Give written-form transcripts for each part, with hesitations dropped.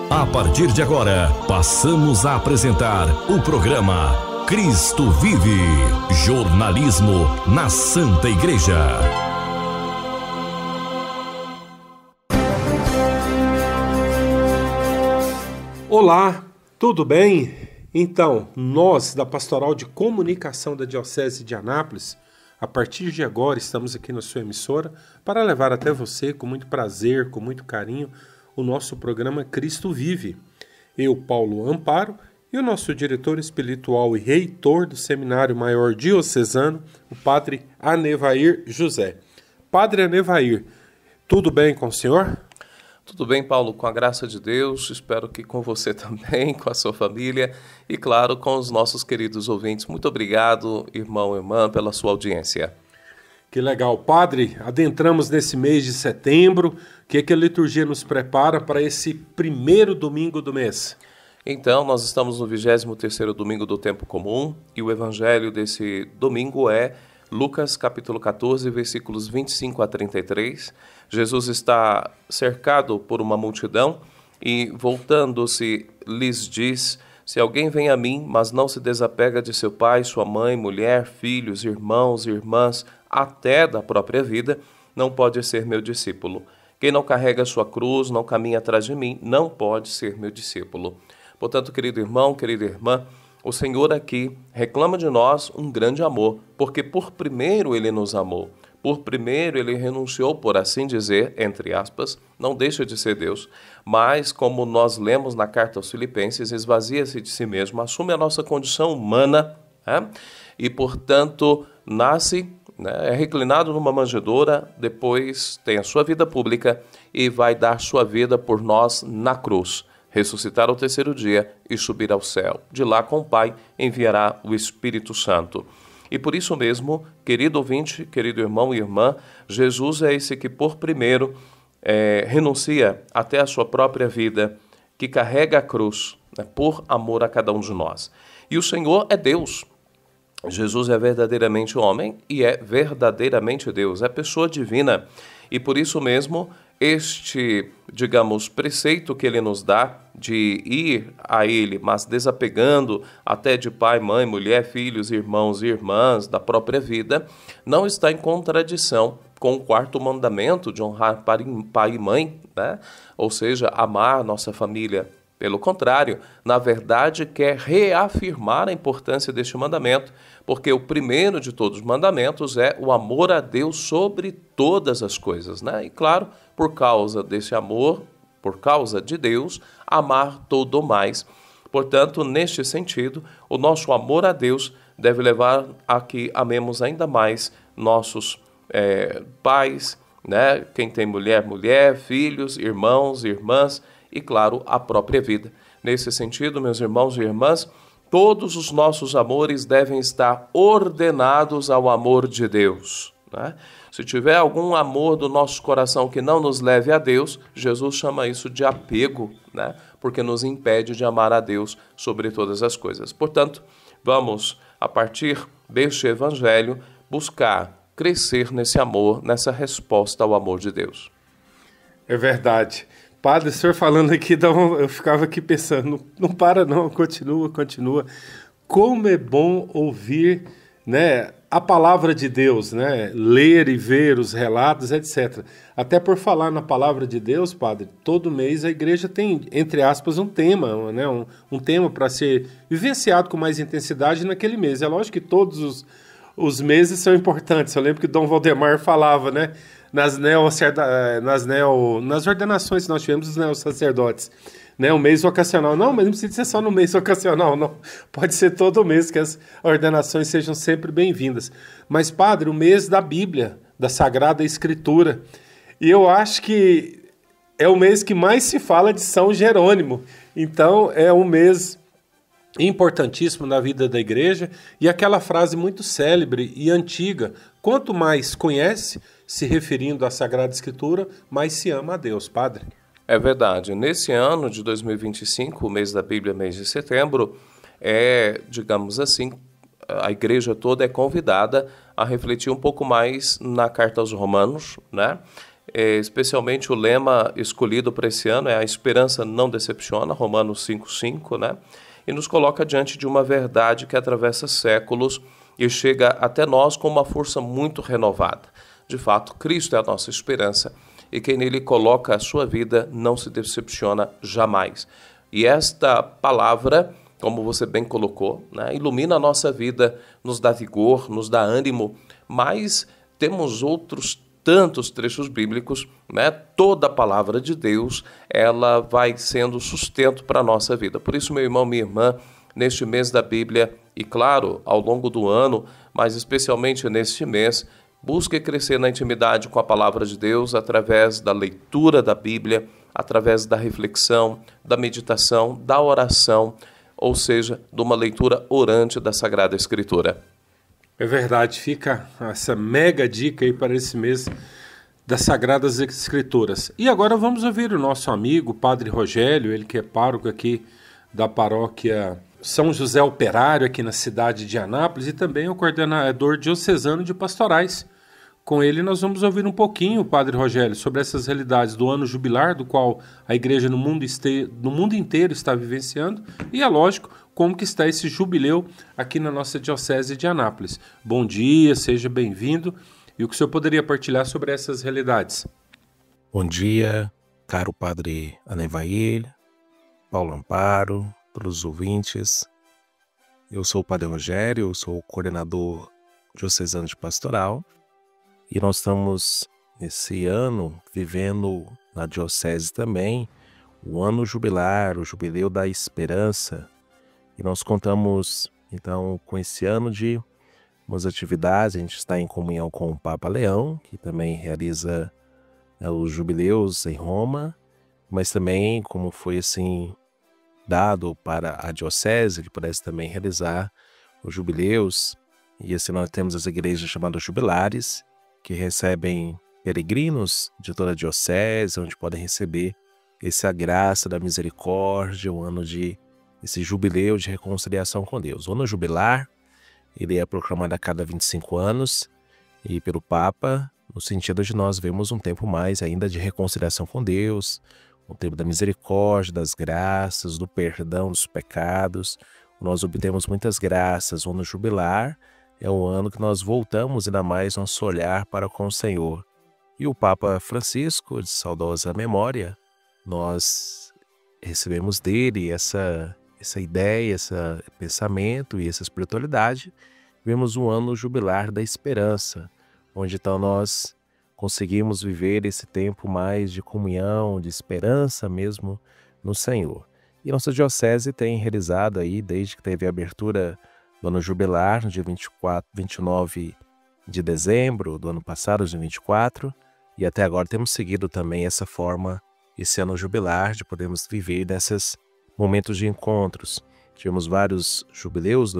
A partir de agora, passamos a apresentar o programa Cristo Vive, jornalismo na Santa Igreja. Olá, tudo bem? Então, nós da Pastoral de Comunicação da Diocese de Anápolis, a partir de agora estamos aqui na sua emissora para levar até você, com muito prazer, com muito carinho, o nosso programa Cristo Vive. Eu, Paulo Amparo, e o nosso diretor espiritual e reitor do Seminário Maior Diocesano, o Padre Anevair José. Padre Anevair, tudo bem com o senhor? Tudo bem, Paulo, com a graça de Deus, espero que com você também, com a sua família e, claro, com os nossos queridos ouvintes. Muito obrigado, irmão e irmã, pela sua audiência. Que legal. Padre, adentramos nesse mês de setembro. O que a liturgia nos prepara para esse primeiro domingo do mês? Então, nós estamos no 23º domingo do tempo comum e o evangelho desse domingo é Lucas capítulo 14, versículos 25 a 33. Jesus está cercado por uma multidão e, voltando-se, lhes diz: se alguém vem a mim, mas não se desapega de seu pai, sua mãe, mulher, filhos, irmãos e irmãs, até da própria vida, não pode ser meu discípulo. Quem não carrega sua cruz, não caminha atrás de mim, não pode ser meu discípulo. Portanto, querido irmão, querida irmã, o Senhor aqui reclama de nós um grande amor, porque por primeiro Ele nos amou. Por primeiro Ele renunciou, por assim dizer, entre aspas, não deixa de ser Deus, mas, como nós lemos na carta aos Filipenses, esvazia-se de si mesmo, assume a nossa condição humana, e, portanto, nasce, é reclinado numa manjedoura, depois tem a sua vida pública e vai dar sua vida por nós na cruz, ressuscitar ao terceiro dia e subir ao céu. De lá com o Pai enviará o Espírito Santo. E por isso mesmo, querido ouvinte, querido irmão e irmã, Jesus é esse que por primeiro renuncia até a sua própria vida, que carrega a cruz, por amor a cada um de nós. E o Senhor é Deus. Jesus é verdadeiramente homem e é verdadeiramente Deus, é pessoa divina. E por isso mesmo, este, digamos, preceito que ele nos dá de ir a ele, mas desapegando até de pai, mãe, mulher, filhos, irmãos e irmãs da própria vida, não está em contradição com o quarto mandamento de honrar pai e mãe, né? Ou seja, amar nossa família. Pelo contrário, na verdade, quer reafirmar a importância deste mandamento, porque o primeiro de todos os mandamentos é o amor a Deus sobre todas as coisas, né? E claro, por causa desse amor, por causa de Deus, amar todo mais. Portanto, neste sentido, o nosso amor a Deus deve levar a que amemos ainda mais nossos pais, né? Quem tem mulher, mulher, filhos, irmãos, irmãs, e, claro, a própria vida. Nesse sentido, meus irmãos e irmãs, todos os nossos amores devem estar ordenados ao amor de Deus, né? Se tiver algum amor do nosso coração que não nos leve a Deus, Jesus chama isso de apego, né? Porque nos impede de amar a Deus sobre todas as coisas. Portanto, vamos, a partir deste evangelho, buscar crescer nesse amor, nessa resposta ao amor de Deus. É verdade. Padre, o senhor falando aqui, eu ficava aqui pensando, não para não, continua. Como é bom ouvir, né, a palavra de Deus, né, ler e ver os relatos, etc. Até por falar na palavra de Deus, Padre, todo mês a igreja tem, entre aspas, um tema, né, um tema para ser vivenciado com mais intensidade naquele mês. É lógico que todos os meses são importantes. Eu lembro que Dom Valdemar falava, né, nas ordenações que nós tivemos dos neossacerdotes, né, o mês vocacional. Não, mas não precisa ser só no mês vocacional, não. Pode ser todo mês, que as ordenações sejam sempre bem-vindas. Mas, Padre, o mês da Bíblia, da Sagrada Escritura. E eu acho que é o mês que mais se fala de São Jerônimo. Então, é um mês importantíssimo na vida da igreja, e aquela frase muito célebre e antiga: quanto mais conhece, se referindo à Sagrada Escritura, mais se ama a Deus. Padre? É verdade. Nesse ano de 2025, o mês da Bíblia, mês de setembro, digamos assim, a igreja toda é convidada a refletir um pouco mais na carta aos Romanos, né? especialmente o lema escolhido para esse ano é a esperança não decepciona, Romanos 5,5, né? E nos coloca diante de uma verdade que atravessa séculos e chega até nós com uma força muito renovada. De fato, Cristo é a nossa esperança e quem nele coloca a sua vida não se decepciona jamais. E esta palavra, como você bem colocou, né, ilumina a nossa vida, nos dá vigor, nos dá ânimo, mas temos outros tantos trechos bíblicos, né? Toda a palavra de Deus, ela vai sendo sustento para a nossa vida. Por isso, meu irmão, minha irmã, neste mês da Bíblia, e claro, ao longo do ano, mas especialmente neste mês, busque crescer na intimidade com a palavra de Deus através da leitura da Bíblia, através da reflexão, da meditação, da oração, ou seja, de uma leitura orante da Sagrada Escritura. É verdade, fica essa mega dica aí para esse mês das Sagradas Escrituras. E agora vamos ouvir o nosso amigo, Padre Rogério, ele que é pároco aqui da paróquia São José Operário, aqui na cidade de Anápolis, e também é o coordenador diocesano de pastorais. Com ele nós vamos ouvir um pouquinho, Padre Rogério, sobre essas realidades do ano jubilar, do qual a igreja no mundo inteiro está vivenciando, e é lógico, como que está esse jubileu aqui na nossa Diocese de Anápolis. Bom dia, seja bem-vindo. E o que o senhor poderia partilhar sobre essas realidades? Bom dia, caro Padre Anevair, Paulo Amparo, todos os ouvintes. Eu sou o Padre Rogério, eu sou o coordenador diocesano de pastoral e nós estamos, nesse ano, vivendo na Diocese também o ano jubilar, o Jubileu da Esperança. E nós contamos, então, com esse ano de umas atividades. A gente está em comunhão com o Papa Leão, que também realiza os jubileus em Roma, mas também, como foi assim dado para a Diocese, que pudesse também realizar os jubileus. E assim nós temos as igrejas chamadas jubilares, que recebem peregrinos de toda a Diocese, onde podem receber essa graça da misericórdia, o ano de esse jubileu de reconciliação com Deus. O ano jubilar, ele é proclamado a cada 25 anos e pelo Papa, no sentido de nós vermos um tempo mais ainda de reconciliação com Deus, um tempo da misericórdia, das graças, do perdão dos pecados. Nós obtemos muitas graças. O ano jubilar é o ano que nós voltamos ainda mais nosso olhar para com o Senhor. E o Papa Francisco, de saudosa memória, nós recebemos dele essa ideia, esse pensamento e essa espiritualidade. Vemos um ano jubilar da esperança, onde então nós conseguimos viver esse tempo mais de comunhão, de esperança mesmo no Senhor. E nossa Diocese tem realizado aí, desde que teve a abertura do ano jubilar, no dia 29 de dezembro do ano passado, 2024, e até agora temos seguido também essa forma, esse ano jubilar, de podermos viver nesses momentos de encontros. Tivemos vários jubileus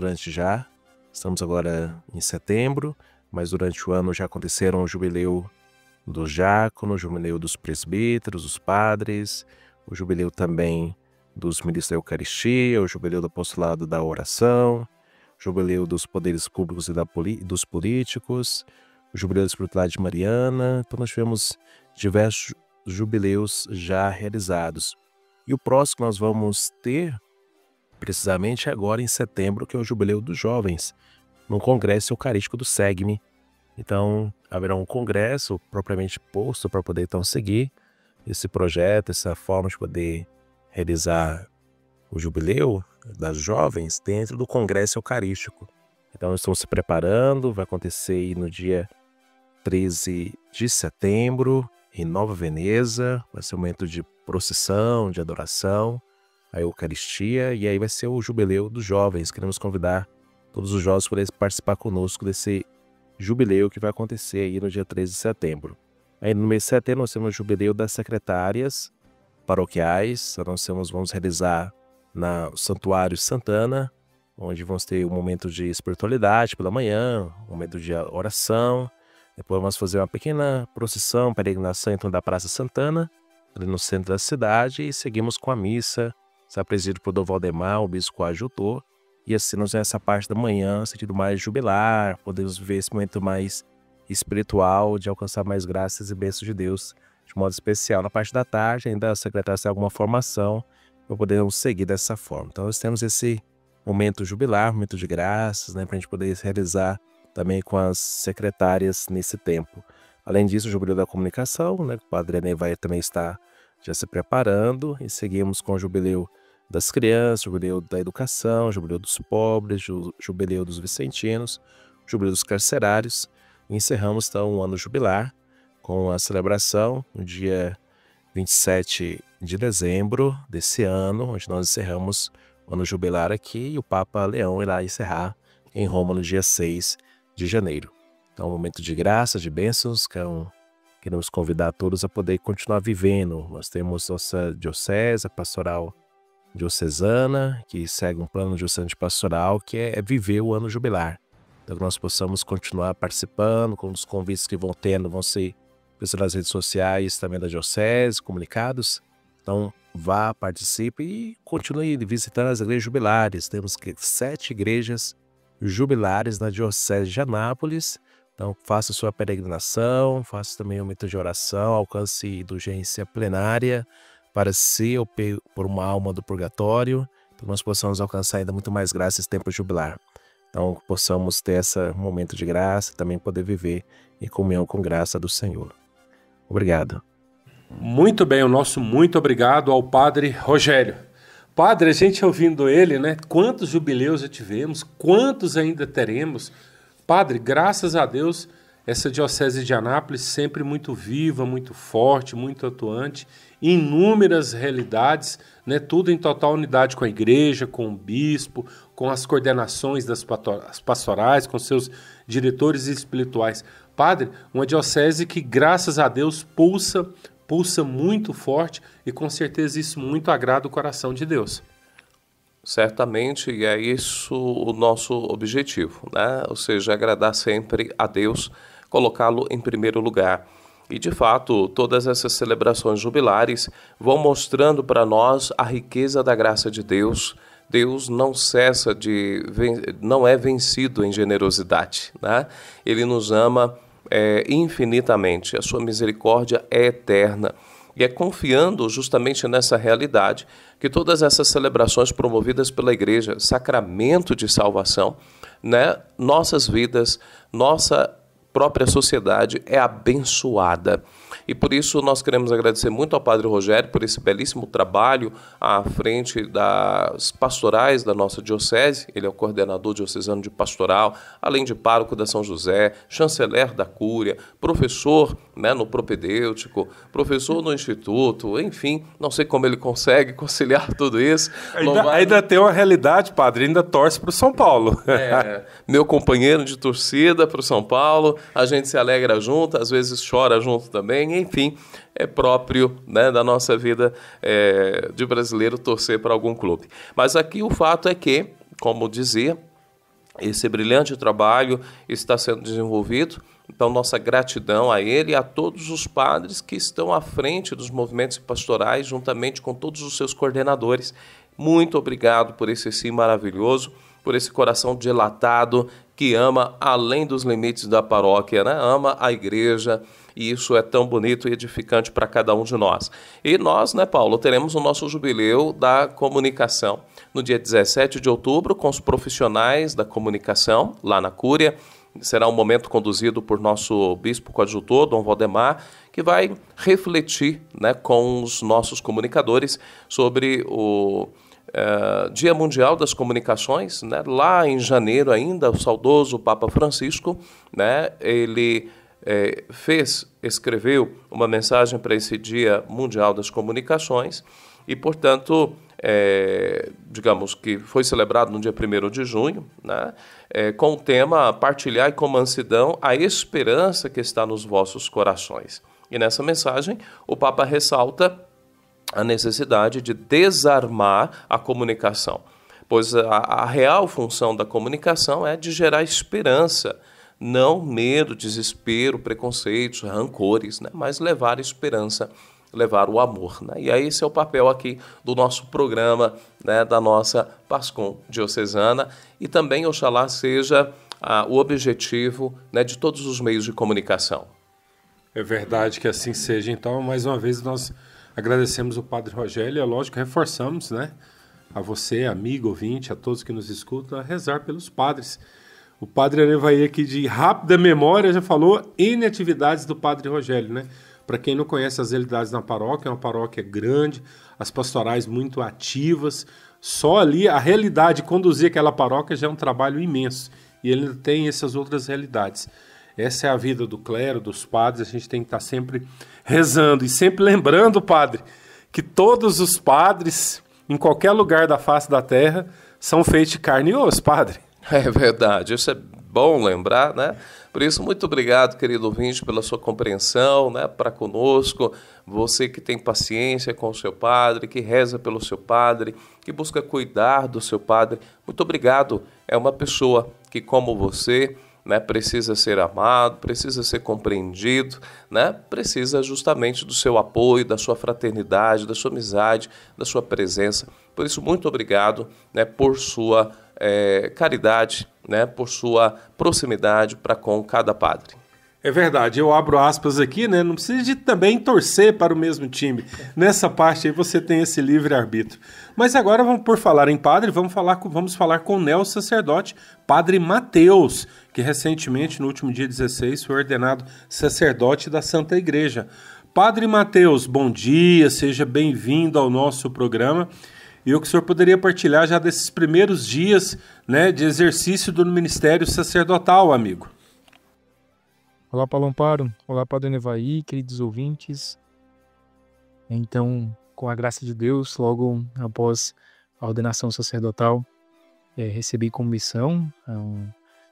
estamos agora em setembro, mas durante o ano já aconteceram o jubileu dos diáconos, o jubileu dos presbíteros, dos padres, o jubileu também dos ministros da Eucaristia, o jubileu do apostolado da oração, o jubileu dos poderes públicos e dos políticos, o jubileu da espiritualidade mariana. Então nós tivemos diversos jubileus já realizados. E o próximo que nós vamos ter, precisamente agora em setembro, que é o Jubileu dos Jovens, no Congresso Eucarístico do SEGME. Então, haverá um congresso propriamente posto para poder então seguir esse projeto, essa forma de poder realizar o Jubileu das Jovens dentro do Congresso Eucarístico. Então, estamos se preparando, vai acontecer aí no dia 13 de setembro, em Nova Veneza. Vai ser um momento de procissão, de adoração, a Eucaristia, e aí vai ser o Jubileu dos Jovens. Queremos convidar todos os jovens para participar conosco desse jubileu que vai acontecer aí no dia 13 de setembro. Aí no mês de setembro nós temos o Jubileu das Secretárias Paroquiais. Vamos realizar no Santuário Santana, onde vamos ter um momento de espiritualidade pela manhã, um momento de oração. Depois vamos fazer uma pequena procissão, peregrinação então da Praça Santana, ali no centro da cidade, e seguimos com a missa, está presidido por Dom Valdemar, o bispo coadjutor, e assim nós nessa parte da manhã, sentido mais jubilar, podemos viver esse momento mais espiritual de alcançar mais graças e bênçãos de Deus, de modo especial. Na parte da tarde, ainda a secretária tem alguma formação para podermos seguir dessa forma. Então, nós temos esse momento jubilar, momento de graças, né, para a gente poder realizar também com as secretárias nesse tempo. Além disso, o Jubileu da Comunicação, né, o Padre Anevair também está já se preparando, e seguimos com o Jubileu das Crianças, Jubileu da Educação, Jubileu dos Pobres, Jubileu dos Vicentinos, Jubileu dos Carcerários. E encerramos então o ano jubilar com a celebração no dia 27 de dezembro desse ano, onde nós encerramos o ano jubilar aqui, e o Papa Leão irá encerrar em Roma no dia 6 de janeiro. Então, um momento de graça, de bênçãos, queremos convidar todos a poder continuar vivendo. Nós temos nossa diocese, a pastoral diocesana, que segue um plano diocesano de pastoral, que é viver o ano jubilar. Então, que nós possamos continuar participando, com os convites que vão tendo, vão ser nas redes sociais também da diocese, comunicados. Então, vá, participe e continue visitando as igrejas jubilares. Temos 7 igrejas jubilares na diocese de Anápolis. Então, faça sua peregrinação, faça também um momento de oração, alcance indulgência plenária para si ou por uma alma do purgatório, para que nós possamos alcançar ainda muito mais graça esse tempo jubilar. Então, possamos ter esse momento de graça, também poder viver em comunhão com graça do Senhor. Obrigado. Muito bem, o nosso muito obrigado ao Padre Rogério. Padre, a gente ouvindo ele, né? Quantos jubileus já tivemos, quantos ainda teremos? Padre, graças a Deus, essa diocese de Anápolis sempre muito viva, muito forte, muito atuante, inúmeras realidades, né? Tudo em total unidade com a igreja, com o bispo, com as coordenações das pastorais, com seus diretores espirituais. Padre, uma diocese que, graças a Deus, pulsa muito forte, e com certeza isso muito agrada o coração de Deus. Certamente, e é isso o nosso objetivo, né? Ou seja, agradar sempre a Deus, colocá-lo em primeiro lugar. E, de fato, todas essas celebrações jubilares vão mostrando para nós a riqueza da graça de Deus. Deus não cessa não é vencido em generosidade, né? Ele nos ama infinitamente, a sua misericórdia é eterna. E é confiando justamente nessa realidade que todas essas celebrações promovidas pela Igreja, sacramento de salvação, né, nossas vidas, nossa própria sociedade é abençoada. E por isso nós queremos agradecer muito ao Padre Rogério por esse belíssimo trabalho à frente das pastorais da nossa diocese. Ele é o coordenador diocesano de pastoral, além de pároco da São José, chanceler da Cúria, professor, né, no propedêutico, professor no instituto, enfim, não sei como ele consegue conciliar tudo isso. Ainda tem uma realidade, Padre, ainda torce para o São Paulo. Meu companheiro de torcida para o São Paulo, a gente se alegra junto, às vezes chora junto também, enfim, é próprio, né, da nossa vida de brasileiro torcer para algum clube. Mas aqui o fato é que, como dizia, esse brilhante trabalho está sendo desenvolvido, então nossa gratidão a ele e a todos os padres que estão à frente dos movimentos pastorais, juntamente com todos os seus coordenadores. Muito obrigado por esse sim maravilhoso, por esse coração dilatado que ama além dos limites da paróquia, né? Ama a igreja, e isso é tão bonito e edificante para cada um de nós. E nós, né, Paulo, teremos o nosso jubileu da comunicação no dia 17 de outubro com os profissionais da comunicação lá na Cúria. Será um momento conduzido por nosso bispo coadjutor, Dom Valdemar, que vai refletir, né, com os nossos comunicadores sobre o Dia Mundial das Comunicações, né? Lá em janeiro ainda, o saudoso Papa Francisco, né, ele escreveu uma mensagem para esse Dia Mundial das Comunicações e, portanto, digamos que foi celebrado no dia 1º de junho, né, com o tema Partilhar com mansidão a esperança que está nos vossos corações. E nessa mensagem, o Papa ressalta a necessidade de desarmar a comunicação, pois a real função da comunicação é de gerar esperança, não medo, desespero, preconceitos, rancores, né? Mas levar esperança, levar o amor, né? E aí esse é o papel aqui do nosso programa, né? Da nossa PASCOM diocesana, e também, oxalá, seja o objetivo, né, de todos os meios de comunicação. É verdade que assim seja. Então, mais uma vez, nós agradecemos o Padre Rogério e, é lógico, reforçamos, né, a você, amigo, ouvinte, a todos que nos escutam, a rezar pelos padres. O Padre Anevaí aqui, de rápida memória, já falou N atividades do Padre Rogério, né? Para quem não conhece as realidades na paróquia, é uma paróquia grande, as pastorais muito ativas. Só ali, a realidade de conduzir aquela paróquia já é um trabalho imenso. E ele tem essas outras realidades. Essa é a vida do clero, dos padres, a gente tem que estar sempre rezando e sempre lembrando, Padre, que todos os padres, em qualquer lugar da face da terra, são feitos de carne e osso, Padre. É verdade, isso é bom lembrar, né? Por isso, muito obrigado, querido ouvinte, pela sua compreensão, né, para conosco. Você que tem paciência com o seu padre, que reza pelo seu padre, que busca cuidar do seu padre. Muito obrigado. É uma pessoa que, como você, né, precisa ser amado, precisa ser compreendido, né, precisa justamente do seu apoio, da sua fraternidade, da sua amizade, da sua presença. Por isso, muito obrigado, né, por sua caridade, né, por sua proximidade para com cada padre. É verdade, eu abro aspas aqui, né? Não precisa de também torcer para o mesmo time. Nessa parte aí você tem esse livre-arbítrio. Mas agora, por falar em padre, vamos falar com o neo-sacerdote, Padre Mateus, que recentemente, no último dia 16, foi ordenado sacerdote da Santa Igreja. Padre Mateus, bom dia, seja bem-vindo ao nosso programa. E o que o senhor poderia partilhar já desses primeiros dias, né, de exercício do ministério sacerdotal, amigo? Olá, Paulo Amparo. Olá, Padre Anevaí, queridos ouvintes. Então, com a graça de Deus, logo após a ordenação sacerdotal, recebi como missão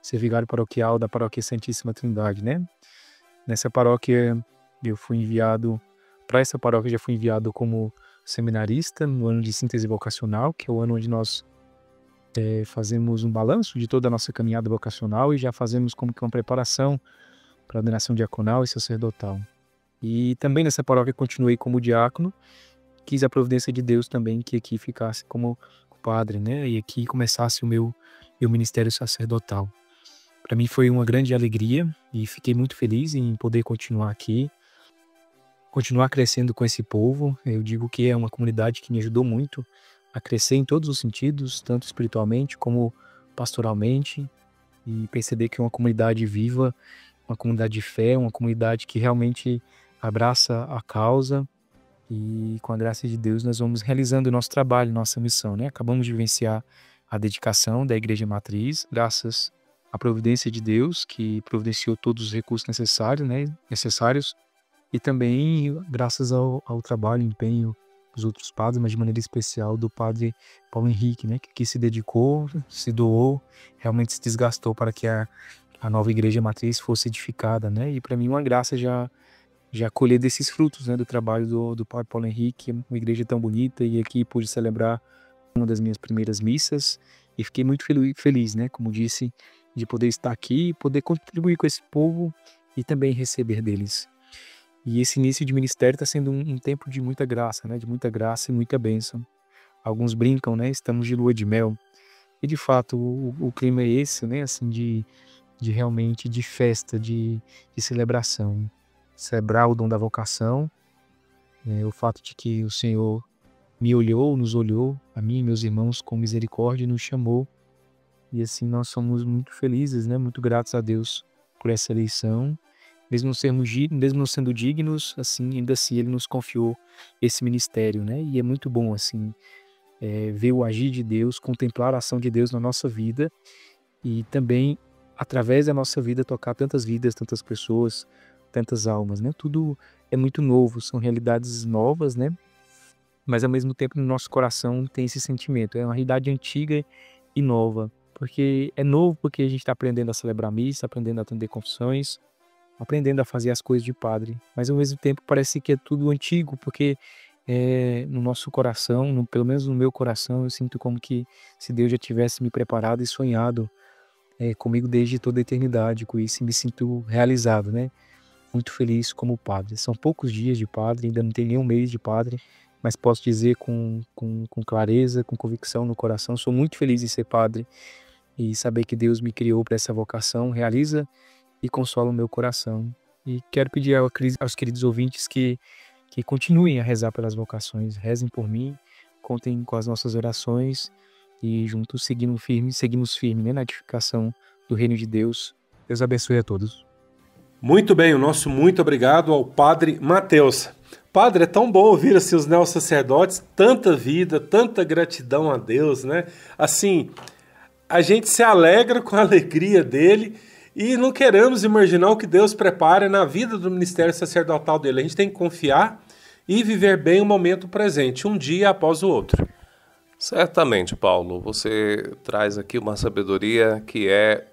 ser vigário paroquial da Paróquia Santíssima Trindade, né? Nessa paróquia, eu fui enviado, para essa paróquia já fui enviado como seminarista no ano de síntese vocacional, que é o ano onde nós fazemos um balanço de toda a nossa caminhada vocacional e já fazemos como que uma preparação para a ordenação diaconal e sacerdotal. E também nessa paróquia continuei como diácono, quis a providência de Deus também que aqui ficasse como padre, né? E aqui começasse o meu ministério sacerdotal. Para mim foi uma grande alegria e fiquei muito feliz em poder continuar aqui, continuar crescendo com esse povo. Eu digo que é uma comunidade que me ajudou muito a crescer em todos os sentidos, tanto espiritualmente como pastoralmente, e perceber que é uma comunidade viva, uma comunidade de fé, uma comunidade que realmente abraça a causa, e com a graça de Deus nós vamos realizando o nosso trabalho, nossa missão, né? Acabamos de vivenciar a dedicação da Igreja Matriz, graças à providência de Deus, que providenciou todos os recursos necessários, né? E também graças ao trabalho e empenho dos outros padres, mas de maneira especial do Padre Paulo Henrique, né? Que se dedicou, se doou, realmente se desgastou para que a nova Igreja Matriz fosse edificada, né? E para mim uma graça já colher desses frutos, né, do trabalho do Padre Paulo Henrique, uma igreja tão bonita, e aqui pude celebrar uma das minhas primeiras missas e fiquei muito feliz, né, como disse, de poder estar aqui, poder contribuir com esse povo e também receber deles. E esse início de ministério está sendo um tempo de muita graça, né, de muita graça e muita bênção. Alguns brincam, né, estamos de lua de mel, e de fato o clima é esse, né, assim, de realmente de festa, de celebração. Celebrar o dom da vocação, o fato de que o Senhor me olhou, nos olhou, a mim e meus irmãos, com misericórdia, e nos chamou. E assim nós somos muito felizes, né? Muito gratos a Deus por essa eleição. Mesmo não sendo dignos, assim, ainda assim Ele nos confiou esse ministério, né? E é muito bom, assim, ver o agir de Deus, contemplar a ação de Deus na nossa vida e também, através da nossa vida, tocar tantas vidas, tantas pessoas, tantas almas, né? Tudo é muito novo, são realidades novas, né? Mas ao mesmo tempo no nosso coração tem esse sentimento, é uma realidade antiga e nova, porque é novo porque a gente está aprendendo a celebrar missa, aprendendo a atender confissões, aprendendo a fazer as coisas de padre, mas ao mesmo tempo parece que é tudo antigo, porque no nosso coração, pelo menos no meu coração, eu sinto como que se Deus já tivesse me preparado e sonhado comigo desde toda a eternidade, com isso me sinto realizado, né? Muito feliz como padre. São poucos dias de padre, ainda não tem nem um mês de padre, mas posso dizer com clareza, com convicção no coração, sou muito feliz em ser padre e saber que Deus me criou para essa vocação realiza e consola o meu coração. E quero pedir aos queridos ouvintes que continuem a rezar pelas vocações, rezem por mim, contem com as nossas orações e juntos seguimos firme, né, na edificação do reino de Deus. Deus abençoe a todos. Muito bem, o nosso muito obrigado ao Padre Mateus. Padre, é tão bom ouvir assim, os neossacerdotes, tanta vida, tanta gratidão a Deus, né? Assim, a gente se alegra com a alegria dele e não queremos imaginar o que Deus prepara na vida do ministério sacerdotal dele. A gente tem que confiar e viver bem o momento presente, um dia após o outro. Certamente, Paulo, você traz aqui uma sabedoria que é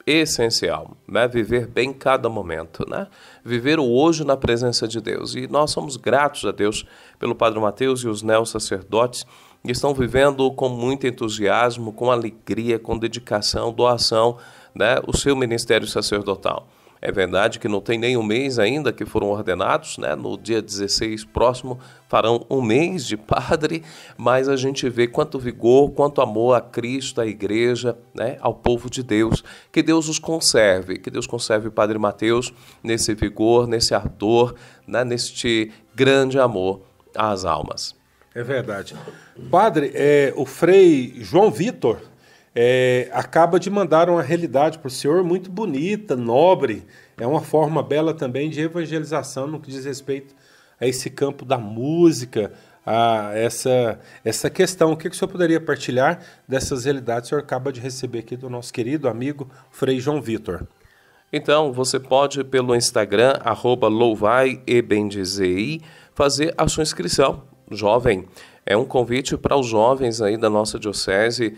essencial, né? Viver bem cada momento, né? Viver o hoje na presença de Deus. E nós somos gratos a Deus pelo Padre Mateus e os neossacerdotes que estão vivendo com muito entusiasmo, com alegria, com dedicação, doação, né? O seu ministério sacerdotal. É verdade que não tem nem um mês ainda que foram ordenados, né? No dia 16 próximo farão um mês de padre, mas a gente vê quanto vigor, quanto amor a Cristo, à igreja, né? Ao povo de Deus. Que Deus os conserve, que Deus conserve o Padre Mateus nesse vigor, nesse ardor, né? Neste grande amor às almas. É verdade. Padre, o Frei João Vitor acaba de mandar uma realidade para o senhor muito bonita, nobre. É uma forma bela também de evangelização no que diz respeito a esse campo da música, a essa questão. O que o senhor poderia partilhar dessas realidades que o senhor acaba de receber aqui do nosso querido amigo Frei João Vitor? Então, você pode, pelo Instagram, @louvaiebendizei, fazer a sua inscrição. Jovem, é um convite para os jovens aí da nossa diocese.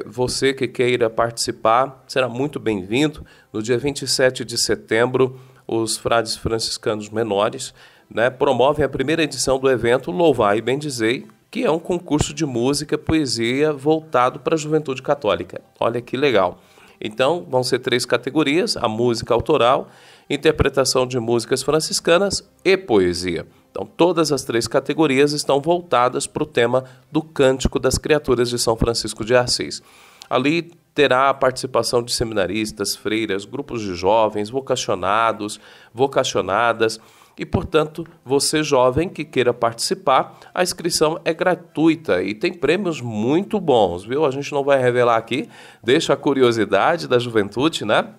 Você que queira participar será muito bem-vindo. No dia 27 de setembro, os frades franciscanos menores, né, promovem a primeira edição do evento Louvai e Bendizei, que é um concurso de música e poesia voltado para a juventude católica. Olha que legal. Então, vão ser 3 categorias: a música autoral, interpretação de músicas franciscanas e poesia. Então, todas as 3 categorias estão voltadas para o tema do Cântico das Criaturas de São Francisco de Assis. Ali terá a participação de seminaristas, freiras, grupos de jovens, vocacionados, vocacionadas. E, portanto, você jovem que queira participar, a inscrição é gratuita e tem prêmios muito bons, viu? A gente não vai revelar aqui, deixa a curiosidade da juventude, né?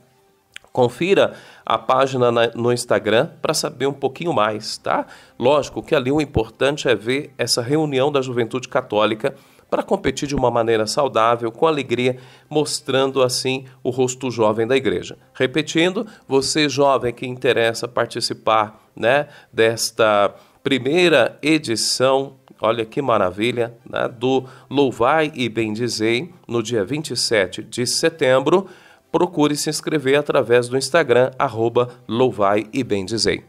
Confira a página no Instagram para saber um pouquinho mais, tá? Lógico que ali o importante é ver essa reunião da juventude católica para competir de uma maneira saudável, com alegria, mostrando assim o rosto jovem da igreja. Repetindo, você jovem que interessa participar, né, desta primeira edição, olha que maravilha, né, do Louvai e Bendizei, no dia 27 de setembro, procure se inscrever através do Instagram, @louvaiebendizei.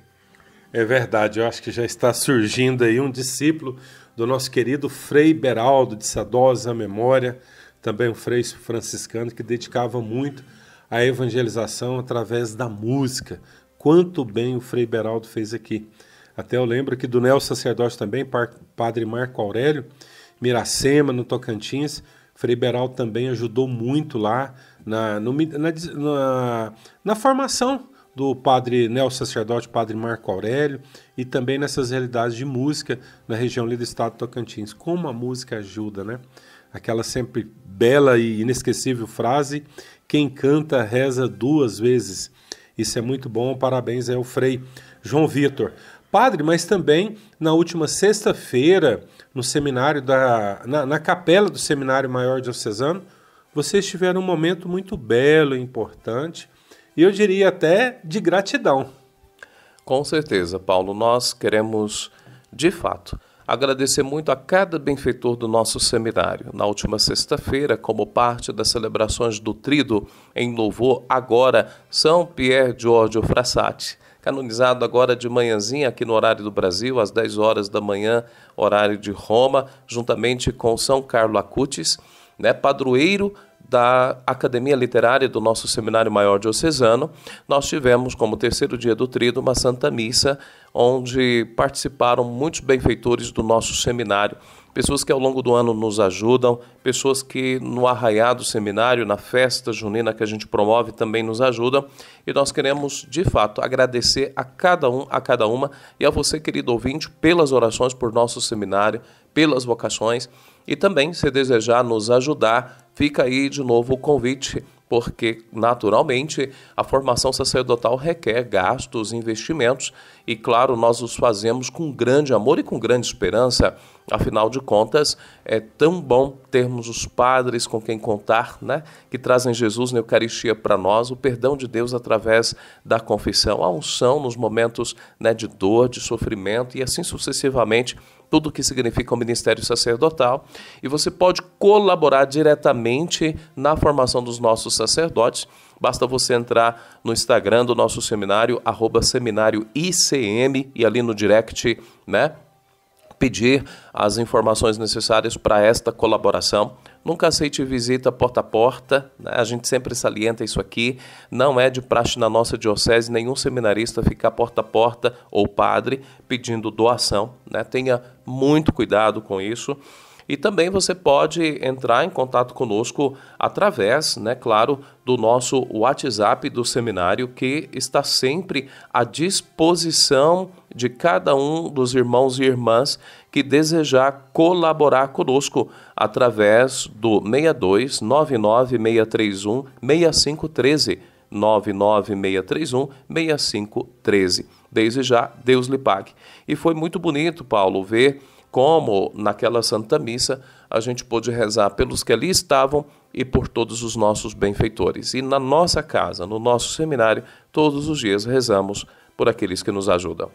É verdade, eu acho que já está surgindo aí um discípulo do nosso querido Frei Beraldo, de saudosa memória, também um frei franciscano que dedicava muito à evangelização através da música. Quanto bem o Frei Beraldo fez aqui. Até eu lembro que do neossacerdote também, Padre Marco Aurélio, Miracema, no Tocantins, Frei Beraldo também ajudou muito lá na formação do padre neossacerdote, Padre Marco Aurélio, e também nessas realidades de música na região ali do estado de Tocantins. Como a música ajuda, né? Aquela sempre bela e inesquecível frase: quem canta reza 2 vezes. Isso é muito bom, parabéns ao Frei João Vitor. Padre, mas também na última sexta-feira, no seminário na capela do Seminário Maior Diocesano, vocês tiveram um momento muito belo e importante, e eu diria até de gratidão. Com certeza, Paulo, nós queremos, de fato, agradecer muito a cada benfeitor do nosso seminário. Na última sexta-feira, como parte das celebrações do Tríduo, em louvor agora São Pier Giorgio Frassati, canonizado agora de manhãzinha aqui no horário do Brasil, às 10 horas da manhã, horário de Roma, juntamente com São Carlo Acutis, né, padroeiro da Academia Literária do nosso Seminário Maior Diocesano, nós tivemos como terceiro dia do Tríduo uma Santa Missa, onde participaram muitos benfeitores do nosso seminário, pessoas que ao longo do ano nos ajudam, pessoas que no arraiá do seminário, na festa junina que a gente promove, também nos ajudam. E nós queremos, de fato, agradecer a cada um, a cada uma, e a você, querido ouvinte, pelas orações por nosso seminário, pelas vocações. E também, se desejar nos ajudar, fica aí de novo o convite, porque, naturalmente, a formação sacerdotal requer gastos, investimentos, e, claro, nós os fazemos com grande amor e com grande esperança. Afinal de contas, é tão bom termos os padres com quem contar, né, que trazem Jesus na Eucaristia para nós, o perdão de Deus através da confissão, a unção nos momentos, né, de dor, de sofrimento, e assim sucessivamente, tudo o que significa o ministério sacerdotal. E você pode colaborar diretamente na formação dos nossos sacerdotes. Basta você entrar no Instagram do nosso seminário, @seminarioicm, e ali no direct, né, pedir as informações necessárias para esta colaboração. Nunca aceite visita porta a porta, né? A gente sempre salienta isso aqui. Não é de praxe na nossa diocese nenhum seminarista ficar porta a porta ou padre pedindo doação, né? Tenha muito cuidado com isso. E também você pode entrar em contato conosco através, né, claro, do nosso WhatsApp do seminário, que está sempre à disposição de cada um dos irmãos e irmãs que desejar colaborar conosco através do 62 99631 6513, 99631 6513. Desde já, Deus lhe pague. E foi muito bonito, Paulo, ver como naquela Santa Missa a gente pôde rezar pelos que ali estavam e por todos os nossos benfeitores. E na nossa casa, no nosso seminário, todos os dias rezamos por aqueles que nos ajudam.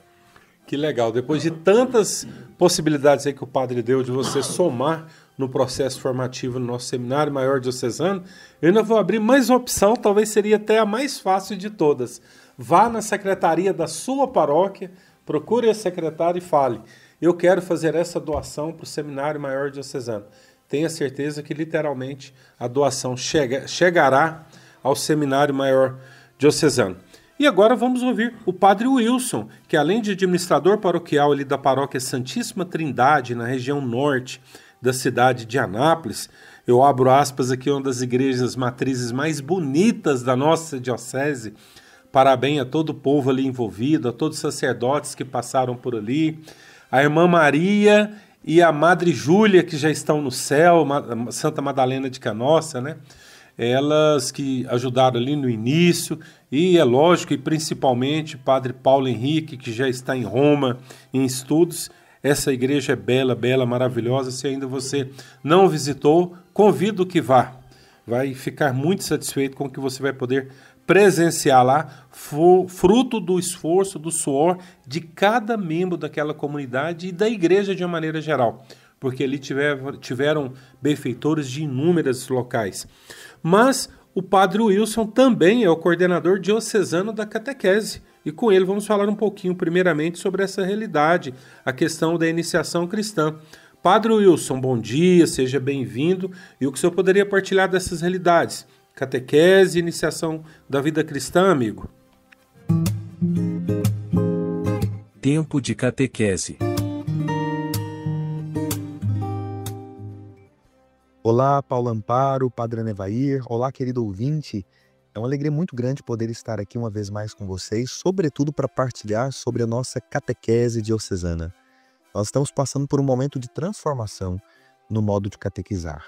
Que legal. Depois de tantas possibilidades aí que o padre deu de você somar no processo formativo no nosso Seminário Maior Diocesano, eu ainda vou abrir mais uma opção, talvez seria até a mais fácil de todas. Vá na secretaria da sua paróquia, procure a secretária e fale: eu quero fazer essa doação para o Seminário Maior Diocesano. Tenha certeza que, literalmente, a doação chegará ao Seminário Maior Diocesano. E agora vamos ouvir o Padre Wilson, que além de administrador paroquial ali da Paróquia Santíssima Trindade, na região norte da cidade de Anápolis, eu abro aspas aqui, uma das igrejas matrizes mais bonitas da nossa diocese. Parabéns a todo o povo ali envolvido, a todos os sacerdotes que passaram por ali, a irmã Maria e a Madre Júlia, que já estão no céu, Santa Madalena de Canossa, né? Elas que ajudaram ali no início, e é lógico, e principalmente Padre Paulo Henrique, que já está em Roma em estudos. Essa igreja é bela, bela, maravilhosa. Se ainda você não visitou, convido que vá. Vai ficar muito satisfeito com o que você vai poder presenciar lá, fruto do esforço, do suor de cada membro daquela comunidade e da igreja de uma maneira geral, porque ali tiveram benfeitores de inúmeros locais. Mas o Padre Wilson também é o coordenador diocesano da catequese, e com ele vamos falar um pouquinho primeiramente sobre essa realidade, a questão da iniciação cristã. Padre Wilson, bom dia, seja bem-vindo, e o que o senhor poderia partilhar dessas realidades? Catequese e iniciação da vida cristã, amigo. Tempo de catequese. Olá, Paulo Amparo, Padre Anevair, olá, querido ouvinte. É uma alegria muito grande poder estar aqui uma vez mais com vocês, sobretudo para partilhar sobre a nossa catequese diocesana. Nós estamos passando por um momento de transformação no modo de catequizar.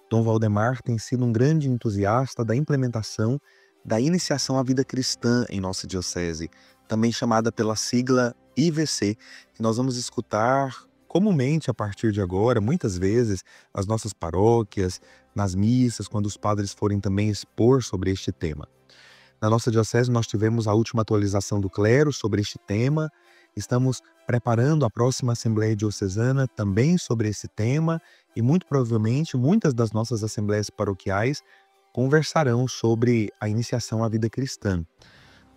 Dom Valdemar tem sido um grande entusiasta da implementação da iniciação à vida cristã em nossa diocese, também chamada pela sigla IVC, que nós vamos escutar comumente a partir de agora, muitas vezes, nas nossas paróquias, nas missas, quando os padres forem também expor sobre este tema. Na nossa diocese nós tivemos a última atualização do clero sobre este tema, estamos preparando a próxima Assembleia Diocesana também sobre esse tema, e muito provavelmente muitas das nossas assembleias paroquiais conversarão sobre a iniciação à vida cristã.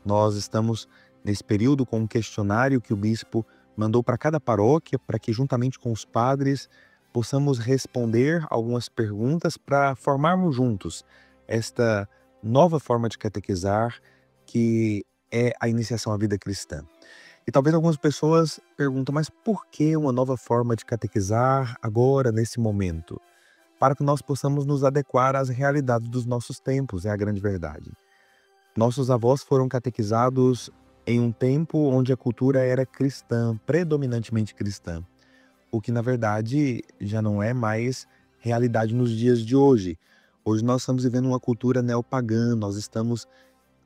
Nós estamos nesse período com um questionário que o bispo mandou para cada paróquia, para que juntamente com os padres possamos responder algumas perguntas para formarmos juntos esta nova forma de catequizar que é a iniciação à vida cristã. E talvez algumas pessoas perguntam, mas por que uma nova forma de catequizar agora, nesse momento? Para que nós possamos nos adequar às realidades dos nossos tempos, é a grande verdade. Nossos avós foram catequizados em um tempo onde a cultura era cristã, predominantemente cristã, o que na verdade já não é mais realidade nos dias de hoje. Hoje nós estamos vivendo uma cultura neopagã, nós estamos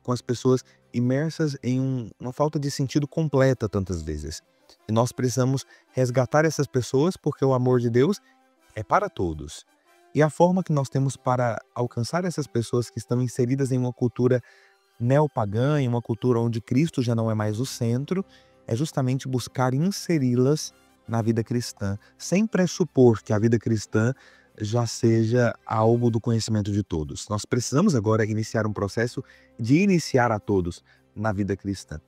com as pessoas imersas em uma falta de sentido completa tantas vezes. E nós precisamos resgatar essas pessoas porque o amor de Deus é para todos. E a forma que nós temos para alcançar essas pessoas que estão inseridas em uma cultura neopagã, em uma cultura onde Cristo já não é mais o centro, é justamente buscar inseri-las na vida cristã, sem pressupor que a vida cristã já seja algo do conhecimento de todos. Nós precisamos agora iniciar um processo de iniciar a todos na vida cristã.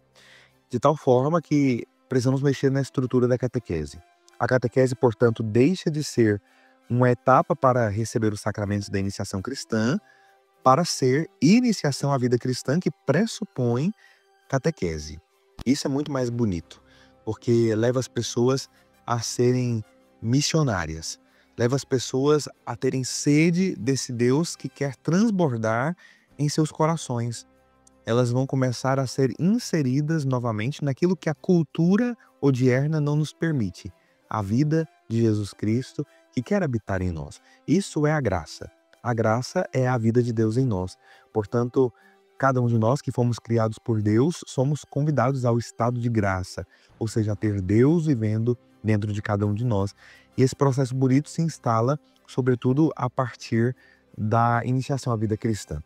De tal forma que precisamos mexer na estrutura da catequese. A catequese, portanto, deixa de ser uma etapa para receber os sacramentos da iniciação cristã, para ser iniciação à vida cristã que pressupõe catequese. Isso é muito mais bonito, porque leva as pessoas a serem missionárias, leva as pessoas a terem sede desse Deus que quer transbordar em seus corações. Elas vão começar a ser inseridas novamente naquilo que a cultura odierna não nos permite, a vida de Jesus Cristo que quer habitar em nós. Isso é a graça. A graça é a vida de Deus em nós. Portanto, cada um de nós que fomos criados por Deus, somos convidados ao estado de graça, ou seja, a ter Deus vivendo dentro de cada um de nós. E esse processo bonito se instala, sobretudo, a partir da iniciação à vida cristã.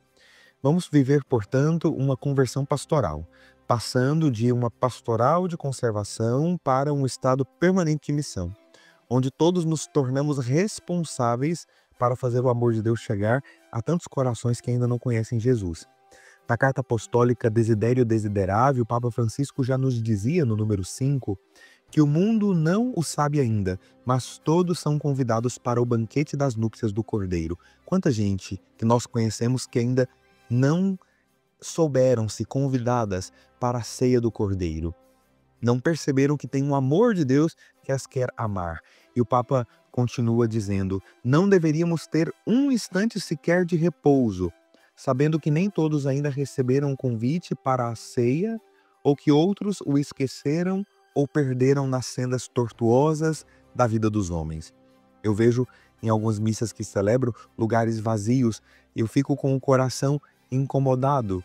Vamos viver, portanto, uma conversão pastoral, passando de uma pastoral de conservação para um estado permanente de missão, onde todos nos tornamos responsáveis para fazer o amor de Deus chegar a tantos corações que ainda não conhecem Jesus. Na carta apostólica Desiderio Desiderável, o Papa Francisco já nos dizia, no número 5, que o mundo não o sabe ainda, mas todos são convidados para o banquete das núpcias do Cordeiro. Quanta gente que nós conhecemos que ainda não souberam-se convidadas para a ceia do Cordeiro. Não perceberam que tem um amor de Deus que as quer amar. E o Papa continua dizendo, não deveríamos ter um instante sequer de repouso, sabendo que nem todos ainda receberam o convite para a ceia, ou que outros o esqueceram ou perderam nas sendas tortuosas da vida dos homens. Eu vejo em algumas missas que celebro lugares vazios e eu fico com o coração incomodado,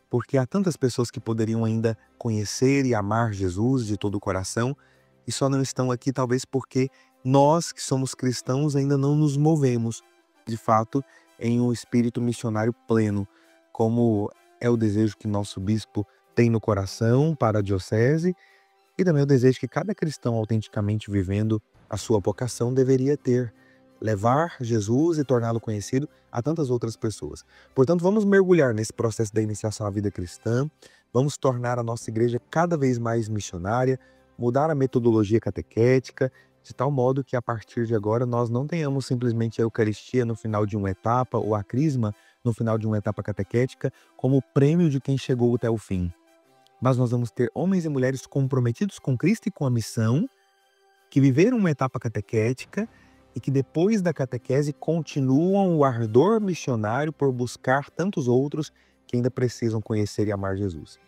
porque há tantas pessoas que poderiam ainda conhecer e amar Jesus de todo o coração e só não estão aqui talvez porque nós que somos cristãos ainda não nos movemos, de fato, em um espírito missionário pleno, como é o desejo que nosso bispo tem no coração para a diocese e também o desejo que cada cristão autenticamente vivendo a sua vocação deveria ter, levar Jesus e torná-lo conhecido a tantas outras pessoas. Portanto, vamos mergulhar nesse processo da iniciação à vida cristã, vamos tornar a nossa igreja cada vez mais missionária, mudar a metodologia catequética, de tal modo que a partir de agora nós não tenhamos simplesmente a Eucaristia no final de uma etapa ou a Crisma no final de uma etapa catequética como prêmio de quem chegou até o fim. Mas nós vamos ter homens e mulheres comprometidos com Cristo e com a missão, que viveram uma etapa catequética e que depois da catequese continuam o ardor missionário por buscar tantos outros que ainda precisam conhecer e amar Jesus.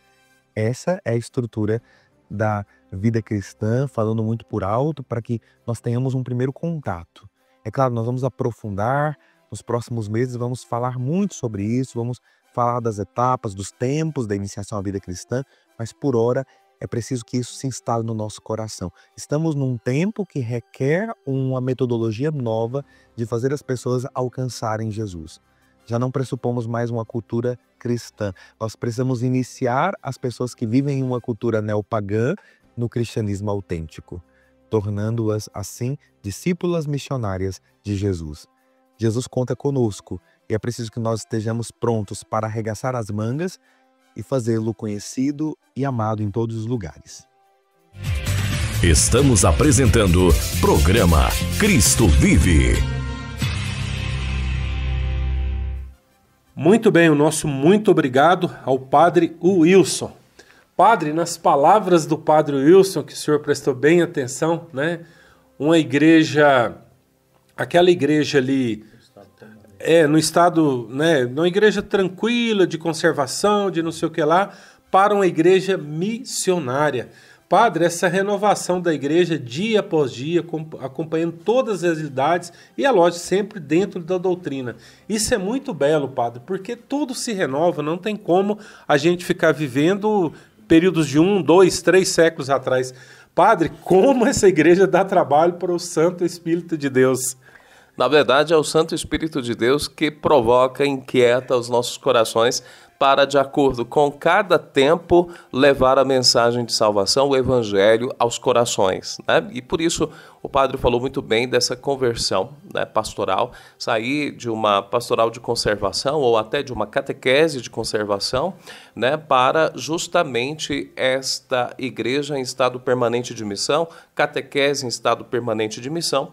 Essa é a estrutura da vida cristã, falando muito por alto, para que nós tenhamos um primeiro contato. É claro, nós vamos aprofundar, nos próximos meses vamos falar muito sobre isso, vamos falar das etapas, dos tempos da iniciação à vida cristã, mas por hora é preciso que isso se instale no nosso coração. Estamos num tempo que requer uma metodologia nova de fazer as pessoas alcançarem Jesus. Já não pressupomos mais uma cultura cristã. Nós precisamos iniciar as pessoas que vivem em uma cultura neopagã no cristianismo autêntico, tornando-as, assim, discípulas missionárias de Jesus. Jesus conta conosco e é preciso que nós estejamos prontos para arregaçar as mangas e fazê-lo conhecido e amado em todos os lugares. Estamos apresentando programa Cristo Vive. Muito bem, o nosso muito obrigado ao Padre Wilson. Padre, nas palavras do Padre Wilson, que o senhor prestou bem atenção, né? Uma igreja, aquela igreja ali, no estado, né? Uma igreja tranquila, de conservação, de não sei o que lá, para uma igreja missionária. Padre, essa renovação da igreja dia após dia, acompanhando todas as idades e, é lógico, sempre dentro da doutrina. Isso é muito belo, Padre, porque tudo se renova, não tem como a gente ficar vivendo períodos de 1, 2, 3 séculos atrás. Padre, como essa igreja dá trabalho para o Santo Espírito de Deus? Na verdade, é o Santo Espírito de Deus que provoca, inquieta os nossos corações para, de acordo com cada tempo, levar a mensagem de salvação, o Evangelho, aos corações, né? E por isso o padre falou muito bem dessa conversão, né, pastoral, sair de uma pastoral de conservação ou até de uma catequese de conservação, né, para justamente esta igreja em estado permanente de missão, catequese em estado permanente de missão.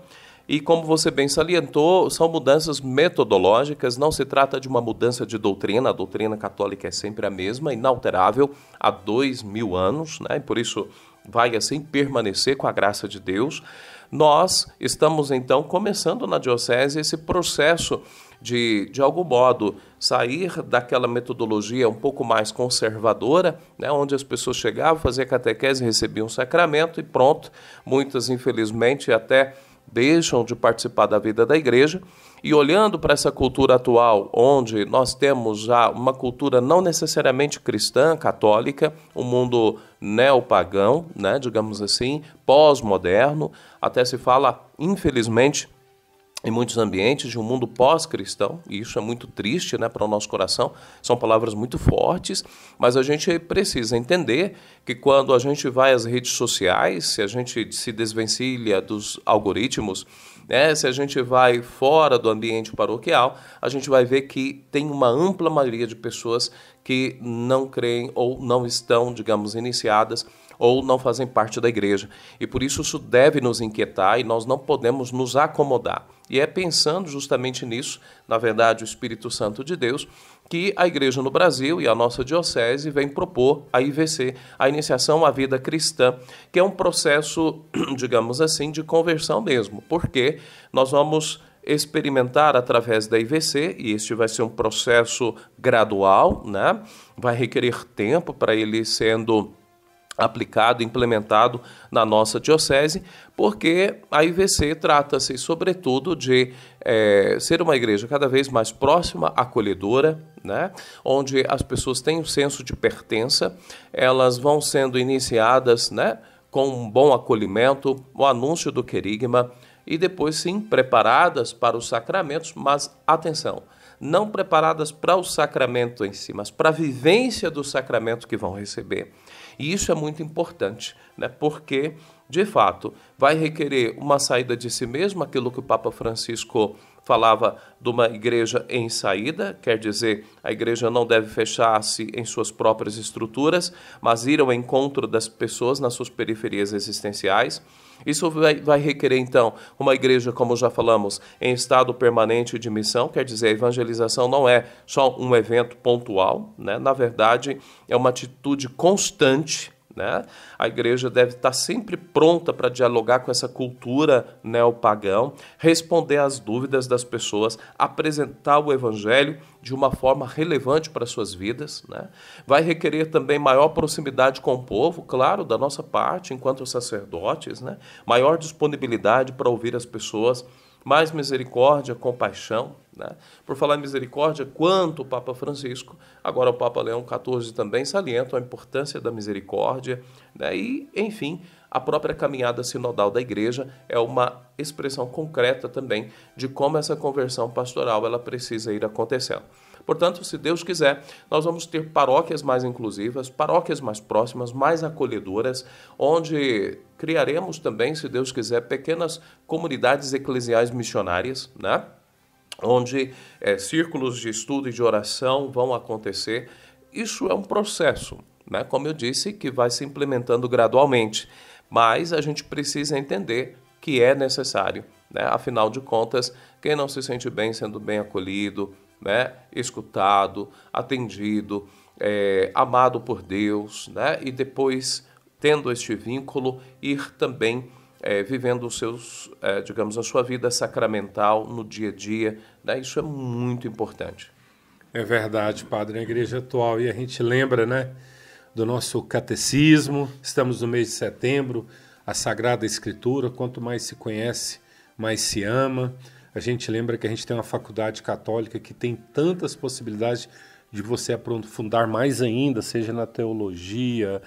E como você bem salientou, são mudanças metodológicas, não se trata de uma mudança de doutrina, a doutrina católica é sempre a mesma, inalterável, há 2000 anos, né? E por isso vai assim permanecer com a graça de Deus. Nós estamos então começando na diocese esse processo de algum modo, sair daquela metodologia um pouco mais conservadora, né, onde as pessoas chegavam, faziam catequese, recebiam um sacramento e pronto. Muitas, infelizmente, até deixam de participar da vida da igreja, e olhando para essa cultura atual, onde nós temos já uma cultura não necessariamente cristã, católica, um mundo neopagão, né, digamos assim, pós-moderno, até se fala, infelizmente, em muitos ambientes de um mundo pós-cristão, e isso é muito triste, né, para o nosso coração, são palavras muito fortes, mas a gente precisa entender que quando a gente vai às redes sociais, se a gente se desvencilha dos algoritmos, né, se a gente vai fora do ambiente paroquial, a gente vai ver que tem uma ampla maioria de pessoas que não creem ou não estão, digamos, iniciadas ou não fazem parte da igreja. E por isso deve nos inquietar e nós não podemos nos acomodar. E é pensando justamente nisso, na verdade, o Espírito Santo de Deus, que a igreja no Brasil e a nossa diocese vem propor a IVC, a Iniciação à Vida Cristã, que é um processo, digamos assim, de conversão mesmo, porque nós vamos experimentar através da IVC, e este vai ser um processo gradual, né? Vai requerer tempo para ele sendo aplicado, implementado na nossa diocese, porque a IVC trata-se, sobretudo, de ser uma igreja cada vez mais próxima, acolhedora, né? Onde as pessoas têm um senso de pertença, elas vão sendo iniciadas, né, com um bom acolhimento, o anúncio do querigma, e depois, sim, preparadas para os sacramentos, mas, atenção, não preparadas para o sacramento em si, mas para a vivência do sacramento que vão receber. E isso é muito importante, né? Porque, de fato, vai requerer uma saída de si mesmo, aquilo que o Papa Francisco falava de uma igreja em saída, quer dizer, a igreja não deve fechar-se em suas próprias estruturas, mas ir ao encontro das pessoas nas suas periferias existenciais. Isso vai requerer, então, uma igreja, como já falamos, em estado permanente de missão, quer dizer, a evangelização não é só um evento pontual, né? Na verdade, é uma atitude constante, né? A igreja deve estar sempre pronta para dialogar com essa cultura neopagão, responder às dúvidas das pessoas, apresentar o evangelho de uma forma relevante para as suas vidas, né? Vai requerer também maior proximidade com o povo, claro, da nossa parte, enquanto sacerdotes, né? Maior disponibilidade para ouvir as pessoas, mais misericórdia, compaixão, né? Por falar em misericórdia, quanto o Papa Francisco, agora o Papa Leão XIV também salientam a importância da misericórdia, né? E, enfim, a própria caminhada sinodal da igreja é uma expressão concreta também de como essa conversão pastoral ela precisa ir acontecendo. Portanto, se Deus quiser, nós vamos ter paróquias mais inclusivas, paróquias mais próximas, mais acolhedoras, onde criaremos também, se Deus quiser, pequenas comunidades eclesiais missionárias, né? Onde círculos de estudo e de oração vão acontecer. Isso é um processo, né? Como eu disse, que vai se implementando gradualmente. mas a gente precisa entender que é necessário, né? Afinal de contas, quem não se sente bem sendo bem acolhido, né? Escutado, atendido, amado por Deus, né? E depois, tendo este vínculo, ir também vivendo os seus, digamos, a sua vida sacramental no dia a dia, né? Isso é muito importante. É verdade, padre, na igreja atual. E a gente lembra, né, do nosso catecismo. Estamos no mês de setembro, a Sagrada Escritura. Quanto mais se conhece, mais se ama. A gente lembra que a gente tem uma faculdade católica que tem tantas possibilidades de você aprofundar mais ainda, seja na teologia,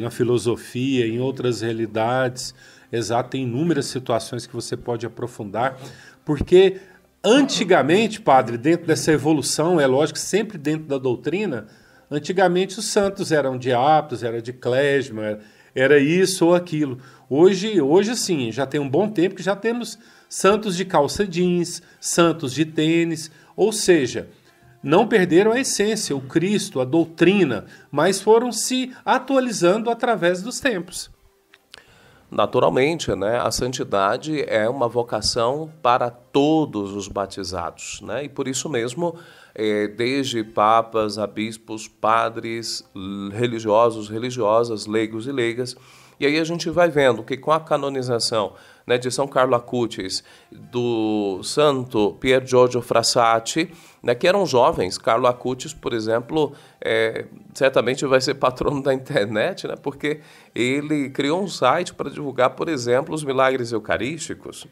na filosofia, em outras realidades. Exato, tem inúmeras situações que você pode aprofundar, porque antigamente, padre, dentro dessa evolução, é lógico, sempre dentro da doutrina, antigamente os santos eram diáconos, era de clésima, era isso ou aquilo. Hoje sim, já tem um bom tempo que já temos santos de calça jeans, santos de tênis, ou seja, não perderam a essência, o Cristo, a doutrina, mas foram se atualizando através dos tempos. Naturalmente, né, a santidade é uma vocação para todos os batizados, né? E por isso mesmo, desde papas a bispos, padres, religiosos, religiosas, leigos e leigas, e aí a gente vai vendo que com a canonização, né, de São Carlo Acutis, do santo Pier Giorgio Frassati, né, que eram jovens. Carlo Acutis, por exemplo, certamente vai ser patrono da internet, né, porque ele criou um site para divulgar, por exemplo, os milagres eucarísticos.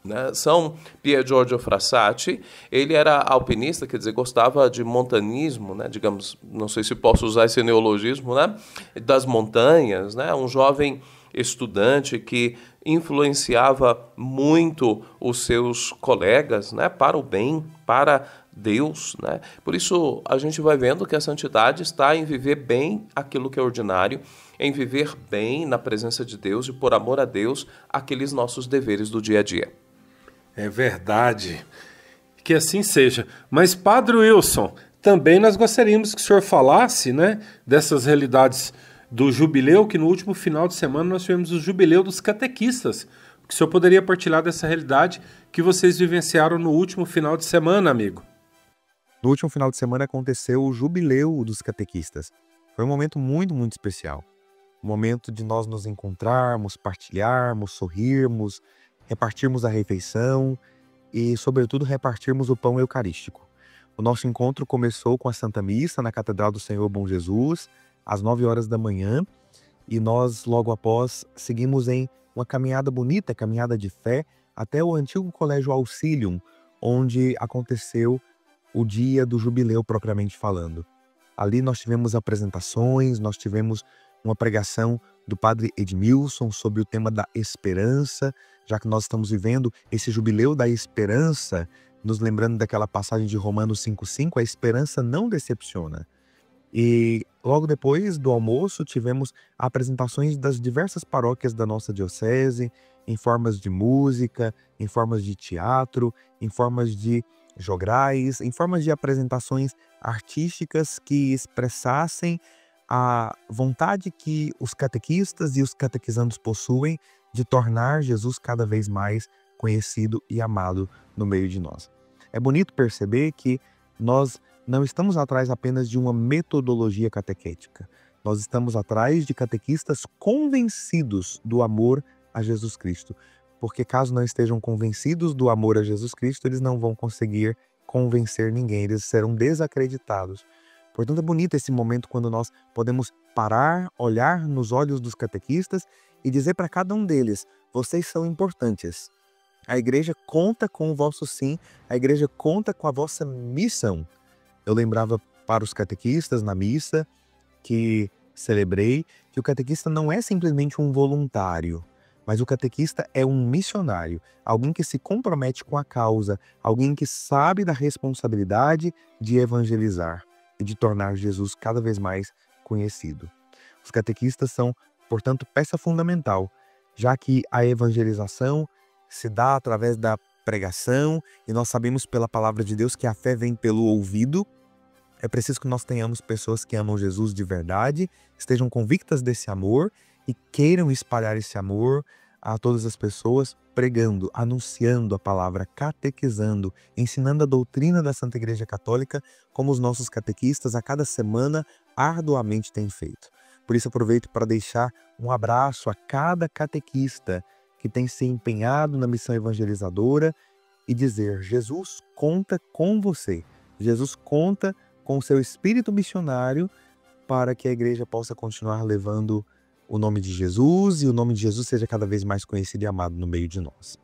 Né? São Pier Giorgio Frassati, ele era alpinista, quer dizer, gostava de montanismo, né? Digamos, não sei se posso usar esse neologismo, né? Das montanhas, né? Um jovem estudante que influenciava muito os seus colegas, né? Para o bem, para Deus, né? Por isso a gente vai vendo que a santidade está em viver bem aquilo que é ordinário, em viver bem na presença de Deus e, por amor a Deus, aqueles nossos deveres do dia a dia. É verdade, que assim seja. Mas, Padre Wilson, também nós gostaríamos que o senhor falasse, né, dessas realidades do jubileu, que no último final de semana nós tivemos o jubileu dos catequistas. Que o senhor poderia partilhar dessa realidade que vocês vivenciaram no último final de semana, amigo? No último final de semana aconteceu o jubileu dos catequistas. Foi um momento muito, muito especial. Um momento de nós nos encontrarmos, partilharmos, sorrirmos, repartirmos a refeição e, sobretudo, repartirmos o pão eucarístico. O nosso encontro começou com a Santa Missa na Catedral do Senhor Bom Jesus, às 9 horas da manhã, e nós, logo após, seguimos em uma caminhada bonita, caminhada de fé, até o antigo Colégio Auxilium, onde aconteceu o dia do jubileu propriamente falando. Ali nós tivemos apresentações, nós tivemos uma pregação do padre Edmilson sobre o tema da esperança, já que nós estamos vivendo esse jubileu da esperança, nos lembrando daquela passagem de Romanos 5,5, a esperança não decepciona. E logo depois do almoço tivemos apresentações das diversas paróquias da nossa diocese, em formas de música, em formas de teatro, em formas de jograis, em formas de apresentações artísticas que expressassem a vontade que os catequistas e os catequizandos possuem de tornar Jesus cada vez mais conhecido e amado no meio de nós. É bonito perceber que nós não estamos atrás apenas de uma metodologia catequética. Nós estamos atrás de catequistas convencidos do amor a Jesus Cristo. Porque caso não estejam convencidos do amor a Jesus Cristo, eles não vão conseguir convencer ninguém, eles serão desacreditados. Portanto, é bonito esse momento quando nós podemos parar, olhar nos olhos dos catequistas e dizer para cada um deles: vocês são importantes. A igreja conta com o vosso sim, a igreja conta com a vossa missão. Eu lembrava para os catequistas na missa que celebrei que o catequista não é simplesmente um voluntário, mas o catequista é um missionário, alguém que se compromete com a causa, alguém que sabe da responsabilidade de evangelizar e de tornar Jesus cada vez mais conhecido. Os catequistas são, portanto, peça fundamental, já que a evangelização se dá através da pregação e nós sabemos pela palavra de Deus que a fé vem pelo ouvido. É preciso que nós tenhamos pessoas que amam Jesus de verdade, estejam convictas desse amor e queiram espalhar esse amor a todas as pessoas, pregando, anunciando a palavra, catequizando, ensinando a doutrina da Santa Igreja Católica, como os nossos catequistas a cada semana arduamente têm feito. Por isso aproveito para deixar um abraço a cada catequista que tem se empenhado na missão evangelizadora e dizer: Jesus conta com você, Jesus conta com o seu espírito missionário para que a igreja possa continuar levando o nome de Jesus e o nome de Jesus seja cada vez mais conhecido e amado no meio de nós.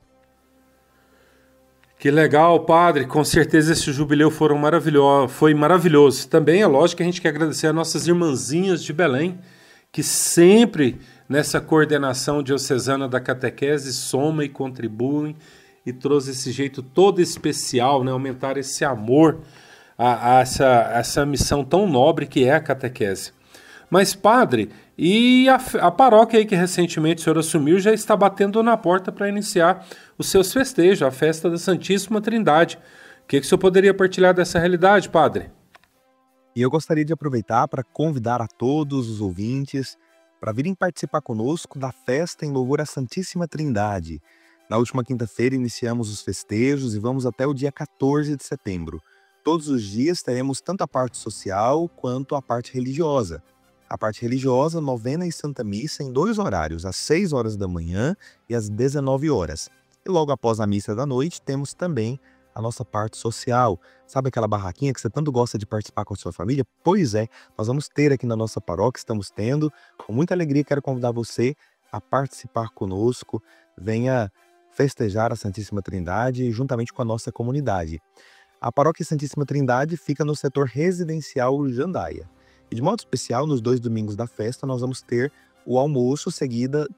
Que legal, padre. Com certeza esse jubileu foi maravilhoso. Também é lógico que a gente quer agradecer a nossas irmãzinhas de Belém, que sempre nessa coordenação diocesana da catequese somam e contribuem e trouxe esse jeito todo especial, né? Aumentar esse amor a essa missão tão nobre que é a catequese. Mas, padre, e a paróquia aí que recentemente o senhor assumiu já está batendo na porta para iniciar os seus festejos, a festa da Santíssima Trindade. O que o senhor poderia partilhar dessa realidade, padre? E eu gostaria de aproveitar para convidar a todos os ouvintes para virem participar conosco da festa em louvor à Santíssima Trindade. Na última quinta-feira iniciamos os festejos e vamos até o dia 14 de setembro. Todos os dias teremos tanto a parte social quanto a parte religiosa. A parte religiosa, novena e Santa Missa em 2 horários, às 6 horas da manhã e às 19 horas. E logo após a missa da noite, temos também a nossa parte social. Sabe aquela barraquinha que você tanto gosta de participar com a sua família? Pois é, nós vamos ter aqui na nossa paróquia, estamos tendo. Com muita alegria, quero convidar você a participar conosco. Venha festejar a Santíssima Trindade juntamente com a nossa comunidade. A Paróquia Santíssima Trindade fica no setor residencial Jandaia. E de modo especial, nos 2 domingos da festa, nós vamos ter o almoço seguido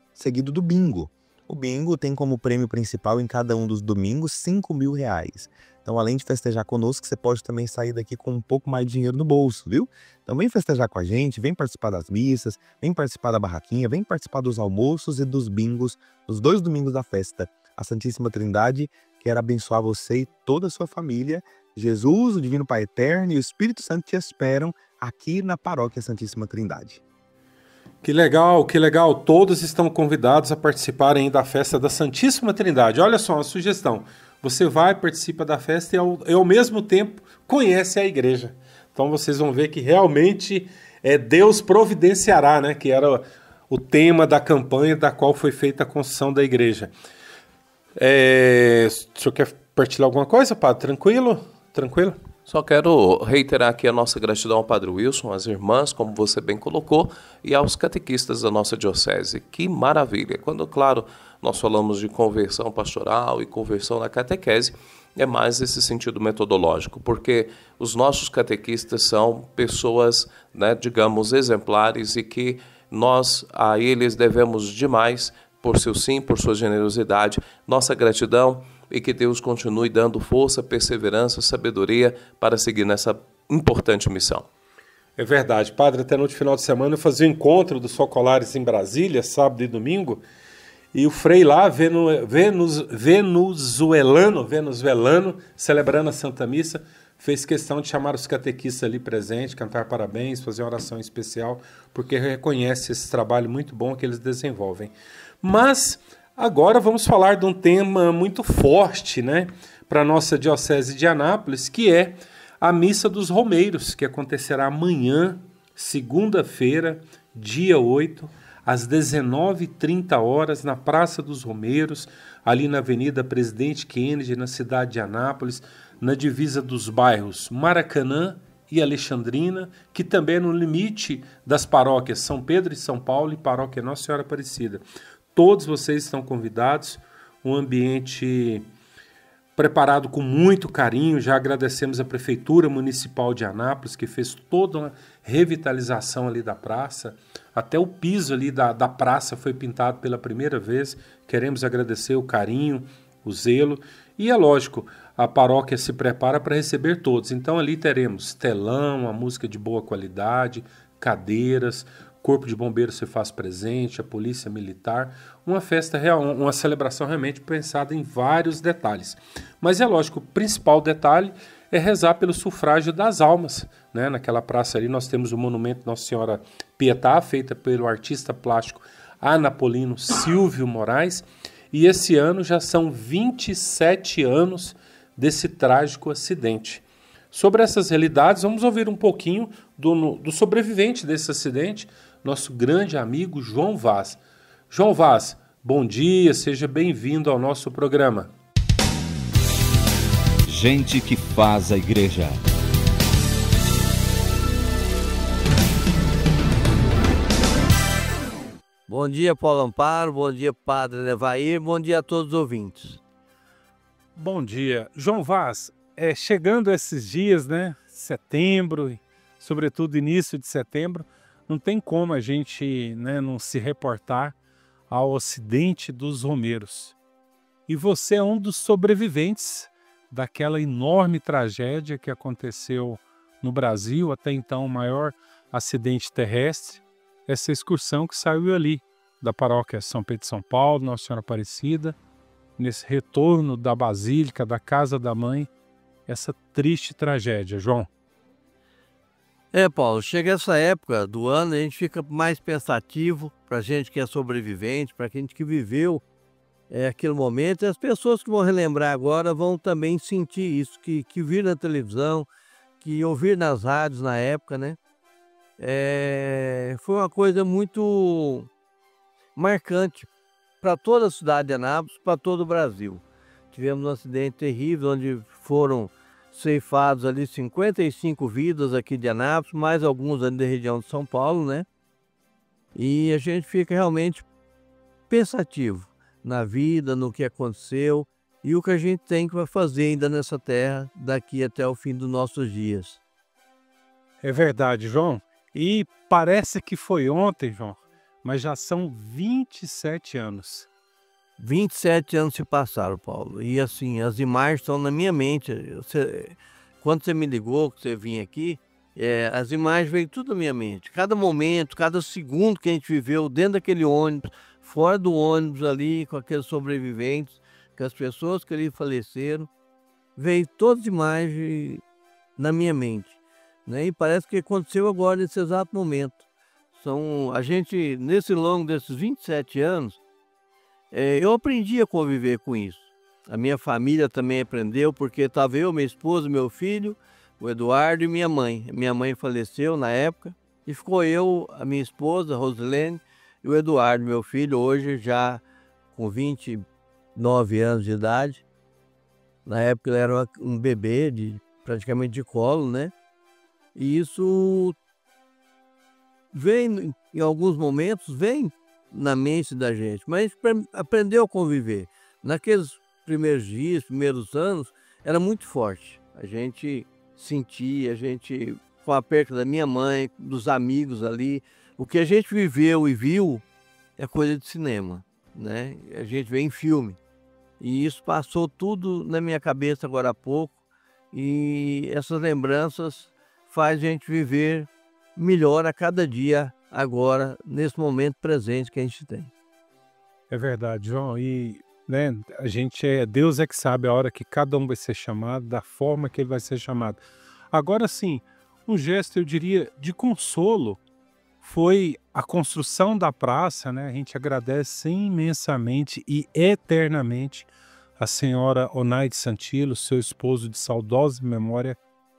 do bingo. O bingo tem como prêmio principal em cada um dos domingos R$5.000. Então, além de festejar conosco, você pode também sair daqui com um pouco mais de dinheiro no bolso, viu? Então, vem festejar com a gente, vem participar das missas, vem participar da barraquinha, vem participar dos almoços e dos bingos nos 2 domingos da festa. A Santíssima Trindade quer abençoar você e toda a sua família. Jesus, o Divino Pai Eterno e o Espírito Santo te esperam aqui na Paróquia Santíssima Trindade. Que legal, que legal. Todos estão convidados a participarem da festa da Santíssima Trindade. Olha só uma sugestão. Você vai, participa da festa e ao mesmo tempo conhece a igreja. Então vocês vão ver que realmente Deus providenciará, né? Que era o tema da campanha da qual foi feita a construção da igreja. O senhor quer partilhar alguma coisa, padre? Tranquilo? Tranquilo? Só quero reiterar aqui a nossa gratidão ao Padre Wilson, às irmãs, como você bem colocou, e aos catequistas da nossa diocese. Que maravilha! Quando, claro, nós falamos de conversão pastoral e conversão na catequese, é mais esse sentido metodológico, porque os nossos catequistas são pessoas, né, digamos, exemplares e que nós a eles devemos demais por seu sim, por sua generosidade, nossa gratidão e que Deus continue dando força, perseverança, sabedoria para seguir nessa importante missão. É verdade, padre, até no final de semana eu fazia o encontro dos focolares em Brasília, sábado e domingo, e o frei lá, venezuelano, celebrando a Santa Missa, fez questão de chamar os catequistas ali presentes, cantar parabéns, fazer uma oração especial, porque reconhece esse trabalho muito bom que eles desenvolvem. Mas agora vamos falar de um tema muito forte, né, para a nossa Diocese de Anápolis, que é a Missa dos Romeiros, que acontecerá amanhã, segunda-feira, dia 8, às 19h30, na Praça dos Romeiros, ali na Avenida Presidente Kennedy, na cidade de Anápolis, na divisa dos bairros Maracanã e Alexandrina, que também é no limite das paróquias São Pedro e São Paulo e Paróquia Nossa Senhora Aparecida. Todos vocês estão convidados, um ambiente preparado com muito carinho. Já agradecemos a Prefeitura Municipal de Anápolis, que fez toda uma revitalização ali da praça. Até o piso ali da praça foi pintado pela primeira vez. Queremos agradecer o carinho, o zelo. E é lógico, a paróquia se prepara para receber todos. Então ali teremos telão, a música de boa qualidade, cadeiras, Corpo de Bombeiros se faz presente, a Polícia Militar, uma festa real, uma celebração realmente pensada em vários detalhes. Mas é lógico, o principal detalhe é rezar pelo sufrágio das almas, né? Naquela praça ali nós temos o monumento Nossa Senhora Pietá, feita pelo artista plástico Anapolino Silvio Moraes, e esse ano já são 27 anos desse trágico acidente. Sobre essas realidades, vamos ouvir um pouquinho do sobrevivente desse acidente, nosso grande amigo João Vaz. João Vaz, bom dia, seja bem-vindo ao nosso programa. Gente que faz a igreja. Bom dia, Paulo Amparo, bom dia, Padre Nevair, bom dia a todos os ouvintes. Bom dia. João Vaz, chegando esses dias, né, setembro, sobretudo início de setembro, não tem como a gente, né, não se reportar ao acidente dos Romeiros. E você é um dos sobreviventes daquela enorme tragédia que aconteceu no Brasil, até então o maior acidente terrestre, essa excursão que saiu ali da paróquia São Pedro de São Paulo, Nossa Senhora Aparecida, nesse retorno da Basílica, da Casa da Mãe, essa triste tragédia, João. Paulo, chega essa época do ano, a gente fica mais pensativo, para a gente que é sobrevivente, para a gente que viveu aquele momento, e as pessoas que vão relembrar agora vão também sentir isso, que viram na televisão, que ouviram nas rádios na época, né? Foi uma coisa muito marcante para toda a cidade de Anápolis, para todo o Brasil. Tivemos um acidente terrível, onde foram ceifados ali 55 vidas aqui de Anápolis, mais alguns ali da região de São Paulo, né? E a gente fica realmente pensativo na vida, no que aconteceu e o que a gente tem que fazer ainda nessa terra daqui até o fim dos nossos dias. É verdade, João. E parece que foi ontem, João, mas já são 27 anos. 27 anos se passaram, Paulo. E assim, as imagens estão na minha mente. Quando você me ligou, que você vinha aqui, as imagens veio tudo na minha mente. Cada momento, cada segundo que a gente viveu dentro daquele ônibus, fora do ônibus ali, com aqueles sobreviventes, com as pessoas que ali faleceram, veio todas as imagens na minha mente. Né? E parece que aconteceu agora, nesse exato momento. A gente, nesse longo desses 27 anos, eu aprendi a conviver com isso. A minha família também aprendeu, porque estava eu, minha esposa, meu filho, o Eduardo e minha mãe. Minha mãe faleceu na época e ficou eu, a minha esposa, Rosilene, e o Eduardo, meu filho, hoje já com 29 anos de idade. Na época ele era um bebê, praticamente de colo, né? E isso vem, em alguns momentos, vem na mente da gente, mas aprendeu a conviver. Naqueles primeiros dias, primeiros anos, era muito forte. A gente sentia, com a perda da minha mãe, dos amigos ali, o que a gente viveu e viu é coisa de cinema, né? A gente vê em filme. E isso passou tudo na minha cabeça agora há pouco, e essas lembranças faz a gente viver melhor a cada dia agora, nesse momento presente que a gente tem. É verdade, João. E né, Deus é que sabe a hora que cada um vai ser chamado, da forma que ele vai ser chamado. Agora sim, um gesto, eu diria, de consolo foi a construção da praça, né? A gente agradece imensamente e eternamente a senhora Onaide Santilo, seu esposo de saudosa memória,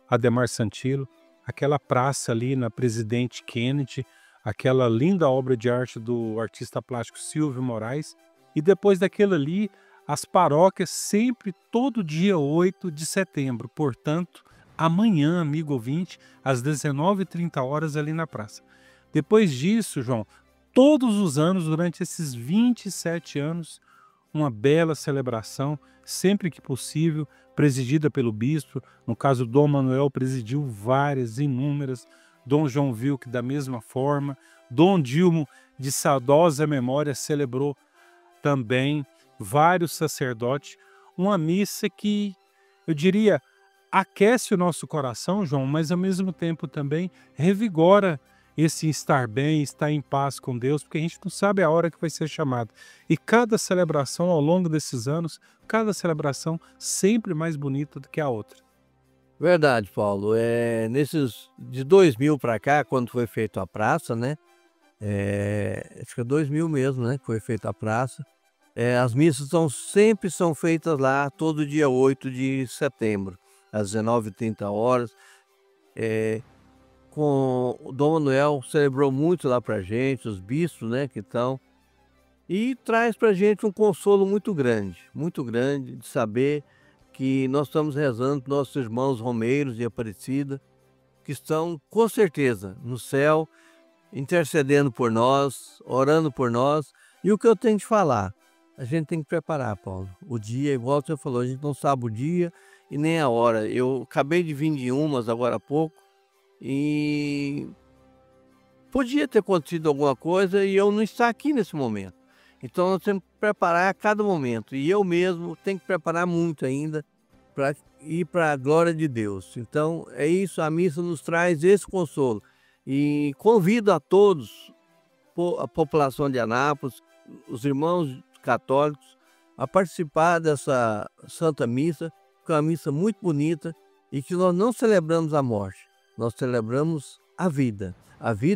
Ademar Santilo, aquela praça ali na Presidente Kennedy, aquela linda obra de arte do artista plástico Silvio Moraes, e depois daquilo ali, as paróquias sempre, todo dia 8 de setembro, portanto, amanhã, amigo ouvinte, às 19h30 ali na praça. Depois disso, João, todos os anos, durante esses 27 anos, uma bela celebração, sempre que possível, presidida pelo bispo. No caso, Dom Manuel presidiu várias, inúmeras. Dom João Wilk da mesma forma. Dom Dilmo, de saudosa memória, celebrou também vários sacerdotes. Uma missa que, eu diria, aquece o nosso coração, João, mas ao mesmo tempo também revigora esse estar bem, estar em paz com Deus, porque a gente não sabe a hora que vai ser chamado. E cada celebração ao longo desses anos, cada celebração sempre mais bonita do que a outra. Verdade, Paulo. Nesses de 2000 para cá, quando foi feita a praça, né? acho que é 2000 mesmo, né, que foi feita a praça. As missas sempre são feitas lá, todo dia 8 de setembro, às 19h30. Com o Dom Manuel celebrou muito lá pra gente, os bispos, né, que estão, e traz pra gente um consolo muito grande de saber que nós estamos rezando para nossos irmãos romeiros de Aparecida, que estão com certeza no céu, intercedendo por nós, orando por nós. E o que eu tenho que falar? A gente tem que preparar, Paulo. O dia, igual você falou, a gente não sabe o dia e nem a hora. Eu acabei de vir de umas agora há pouco e podia ter acontecido alguma coisa e eu não estar aqui nesse momento. Então nós temos que preparar a cada momento. E eu mesmo tenho que preparar muito ainda para ir para a glória de Deus. Então é isso, a missa nos traz esse consolo. E convido a todos, a população de Anápolis, os irmãos católicos, a participar dessa Santa Missa, que é uma missa muito bonita e que nós não celebramos a morte, nós celebramos a vida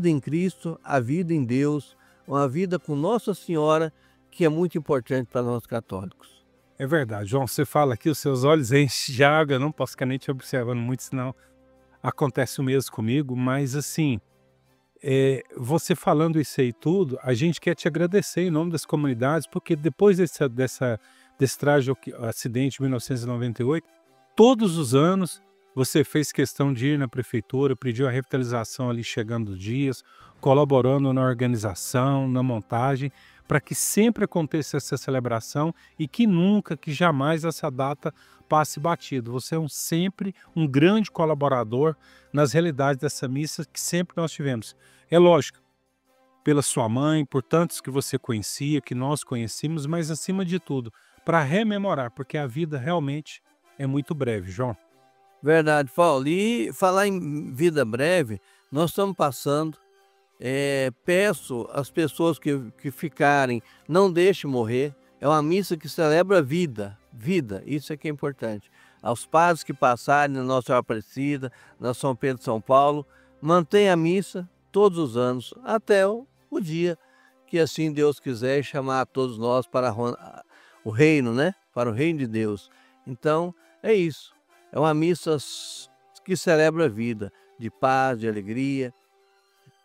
em Cristo, a vida em Deus, uma vida com Nossa Senhora, que é muito importante para nós católicos. É verdade, João, você fala aqui, os seus olhos enchem de água, eu não posso ficar nem te observando muito, senão acontece o mesmo comigo, mas assim, você falando isso aí tudo, a gente quer te agradecer em nome das comunidades, porque depois desse trágico acidente de 1998, todos os anos você fez questão de ir na prefeitura, pediu a revitalização ali chegando os dias, colaborando na organização, na montagem, para que sempre aconteça essa celebração e que nunca, que jamais essa data passe batido. Você é sempre um grande colaborador nas realidades dessa missa que sempre nós tivemos. É lógico, pela sua mãe, por tantos que você conhecia, que nós conhecemos, mas acima de tudo, para rememorar, porque a vida realmente é muito breve, João. Verdade, Paulo. E falar em vida breve, nós estamos passando. Peço às pessoas que ficarem, não deixem morrer. É uma missa que celebra vida, isso é que é importante. Aos padres que passarem na Nossa Senhora Aparecida, na São Pedro de São Paulo, mantenha a missa todos os anos, até o dia que assim Deus quiser chamar a todos nós para o reino, né? Para o reino de Deus. Então, é isso. É uma missa que celebra a vida, de paz, de alegria.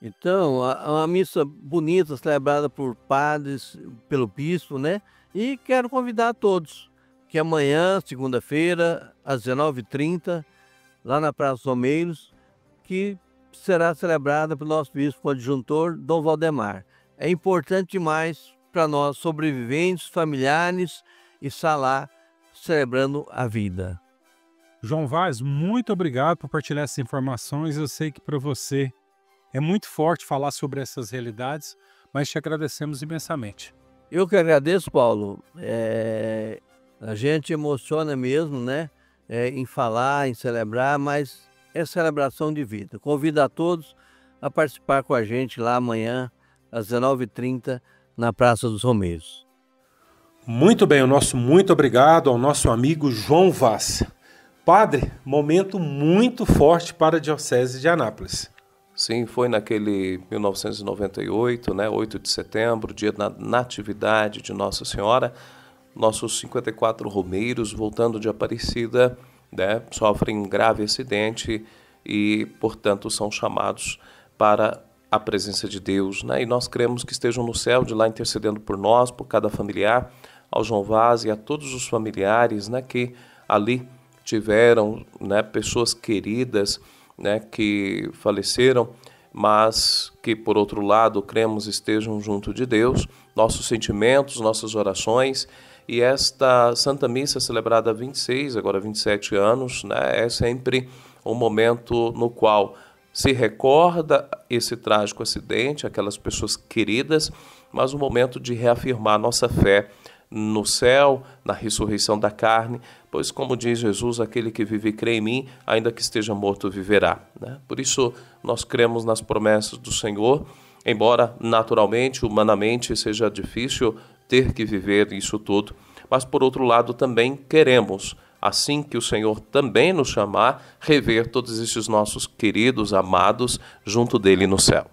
Então, é uma missa bonita, celebrada por padres, pelo bispo, né? E quero convidar a todos que amanhã, segunda-feira, às 19h30, lá na Praça dos Romeiros, que será celebrada pelo nosso bispo adjuntor, Dom Valdemar. É importante demais para nós, sobreviventes, familiares, estar lá celebrando a vida. João Vaz, muito obrigado por partilhar essas informações. Eu sei que para você é muito forte falar sobre essas realidades, mas te agradecemos imensamente. Eu que agradeço, Paulo. A gente emociona mesmo, né? Em falar, em celebrar, mas é celebração de vida. Convido a todos a participar com a gente lá amanhã, às 19h30, na Praça dos Romeiros. Muito bem, o nosso muito obrigado ao nosso amigo João Vaz. Padre, momento muito forte para a Diocese de Anápolis. Sim, foi naquele 1998, né, 8 de setembro, dia da Natividade de Nossa Senhora. Nossos 54 romeiros, voltando de Aparecida, né, sofrem um grave acidente e, portanto, são chamados para a presença de Deus, né? E nós queremos que estejam no céu, de lá intercedendo por nós, por cada familiar, ao João Vaz e a todos os familiares, né, que ali tiveram, né, pessoas queridas, né, que faleceram, mas que, por outro lado, cremos estejam junto de Deus. Nossos sentimentos, nossas orações. E esta Santa Missa, celebrada há 26, agora 27 anos, né, é sempre um momento no qual se recorda esse trágico acidente, aquelas pessoas queridas, mas um momento de reafirmar nossa fé no céu, na ressurreição da carne, pois, como diz Jesus, aquele que vive e crê em mim, ainda que esteja morto, viverá, né? Por isso, nós cremos nas promessas do Senhor, embora naturalmente, humanamente, seja difícil ter que viver isso tudo, mas, por outro lado, também queremos, assim que o Senhor também nos chamar, rever todos esses nossos queridos, amados, junto dele no céu.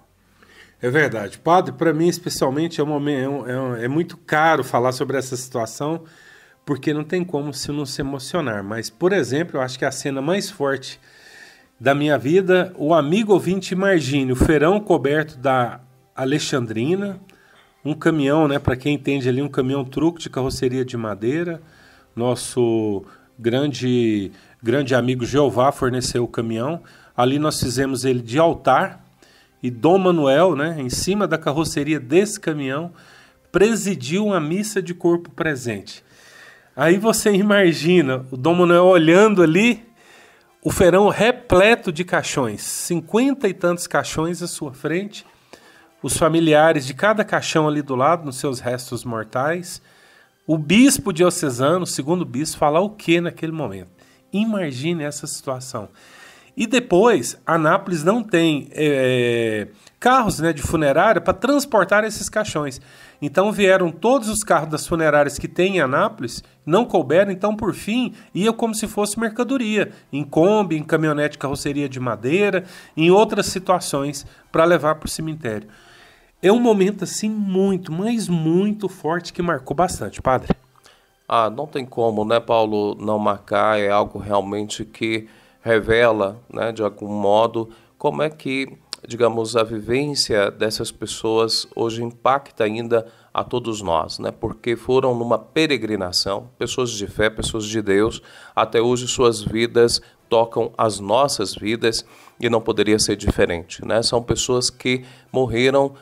É verdade. Padre, para mim especialmente é muito caro falar sobre essa situação, porque não tem como se não se emocionar. Mas, por exemplo, eu acho que a cena mais forte da minha vida, o amigo ouvinte Margínio, o feirão coberto da Alexandrina, um caminhão, né, para quem entende ali, um caminhão truque de carroceria de madeira. Nosso grande amigo Jeová forneceu o caminhão. Ali nós fizemos ele de altar, e Dom Manuel, né, em cima da carroceria desse caminhão, presidiu uma missa de corpo presente. Aí você imagina o Dom Manuel olhando ali, o feirão repleto de caixões, 50 e tantos caixões à sua frente, os familiares de cada caixão ali do lado, nos seus restos mortais. O bispo diocesano, o segundo bispo, falar o que naquele momento? Imagine essa situação. E depois, Anápolis não tem carros, né, de funerária para transportar esses caixões. Então vieram todos os carros das funerárias que tem em Anápolis, não couberam, então por fim ia como se fosse mercadoria, em Kombi, em caminhonete de carroceria de madeira, em outras situações para levar para o cemitério. É um momento assim muito, mas muito forte que marcou bastante, padre. Não tem como, né, Paulo, não marcar. É algo realmente que revela, né, de algum modo, como é que, digamos, a vivência dessas pessoas hoje impacta ainda a todos nós, né? Porque foram numa peregrinação, pessoas de fé, pessoas de Deus, até hoje suas vidas tocam as nossas vidas e não poderia ser diferente, né? São pessoas que morreram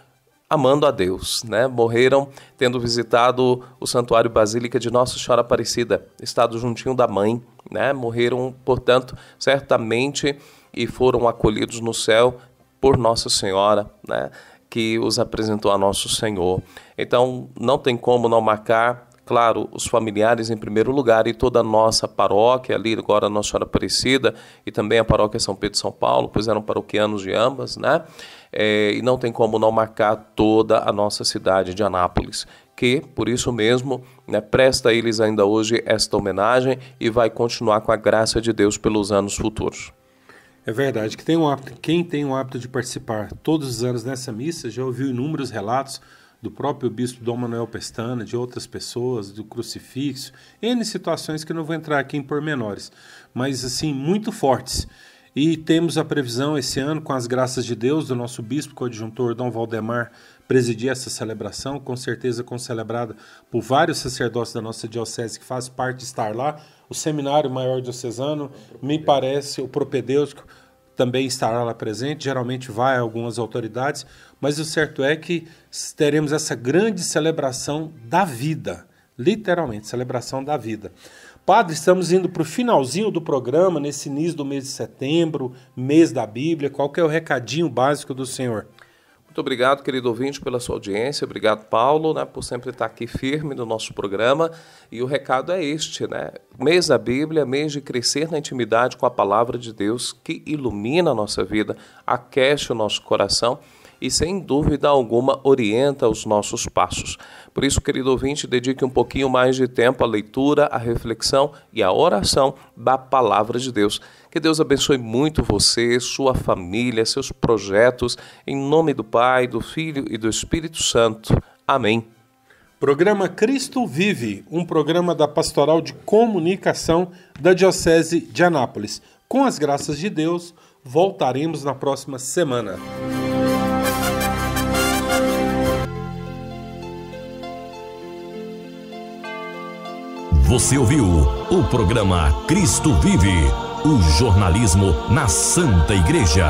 amando a Deus, né? Morreram tendo visitado o Santuário Basílica de Nossa Senhora Aparecida, estado juntinho da mãe, né? Morreram, portanto, certamente, e foram acolhidos no céu por Nossa Senhora, né? Que os apresentou a Nosso Senhor. Então, não tem como não marcar, claro, os familiares em primeiro lugar e toda a nossa paróquia ali, agora a Nossa Senhora Aparecida e também a paróquia São Pedro e São Paulo, pois eram paroquianos de ambas, né? E não tem como não marcar toda a nossa cidade de Anápolis, que, por isso mesmo, né, presta a eles ainda hoje esta homenagem e vai continuar com a graça de Deus pelos anos futuros. É verdade, que quem tem o hábito de participar todos os anos nessa missa já ouviu inúmeros relatos do próprio bispo Dom Manuel Pestana, de outras pessoas, do crucifixo, N situações que eu não vou entrar aqui em pormenores, mas assim, muito fortes. E temos a previsão esse ano, com as graças de Deus, do nosso bispo coadjuntor Dom Valdemar presidir essa celebração, com certeza concelebrada por vários sacerdotes da nossa diocese que fazem parte de estar lá. O Seminário Maior Diocesano, me parece, o propedêutico também estará lá presente, geralmente vai algumas autoridades, mas o certo é que teremos essa grande celebração da vida, literalmente, celebração da vida. Padre, estamos indo para o finalzinho do programa, nesse início do mês de setembro, mês da Bíblia. Qual que é o recadinho básico do senhor? Muito obrigado, querido ouvinte, pela sua audiência. Obrigado, Paulo, né, por sempre estar aqui firme no nosso programa. E o recado é este, né? Mês da Bíblia, mês de crescer na intimidade com a palavra de Deus, que ilumina a nossa vida, aquece o nosso coração e, sem dúvida alguma, orienta os nossos passos. Por isso, querido ouvinte, dedique um pouquinho mais de tempo à leitura, à reflexão e à oração da Palavra de Deus. Que Deus abençoe muito você, sua família, seus projetos, em nome do Pai, do Filho e do Espírito Santo. Amém. Programa Cristo Vive, um programa da Pastoral de Comunicação da Diocese de Anápolis. Com as graças de Deus, voltaremos na próxima semana. Você ouviu o programa Cristo Vive, o jornalismo na Santa Igreja.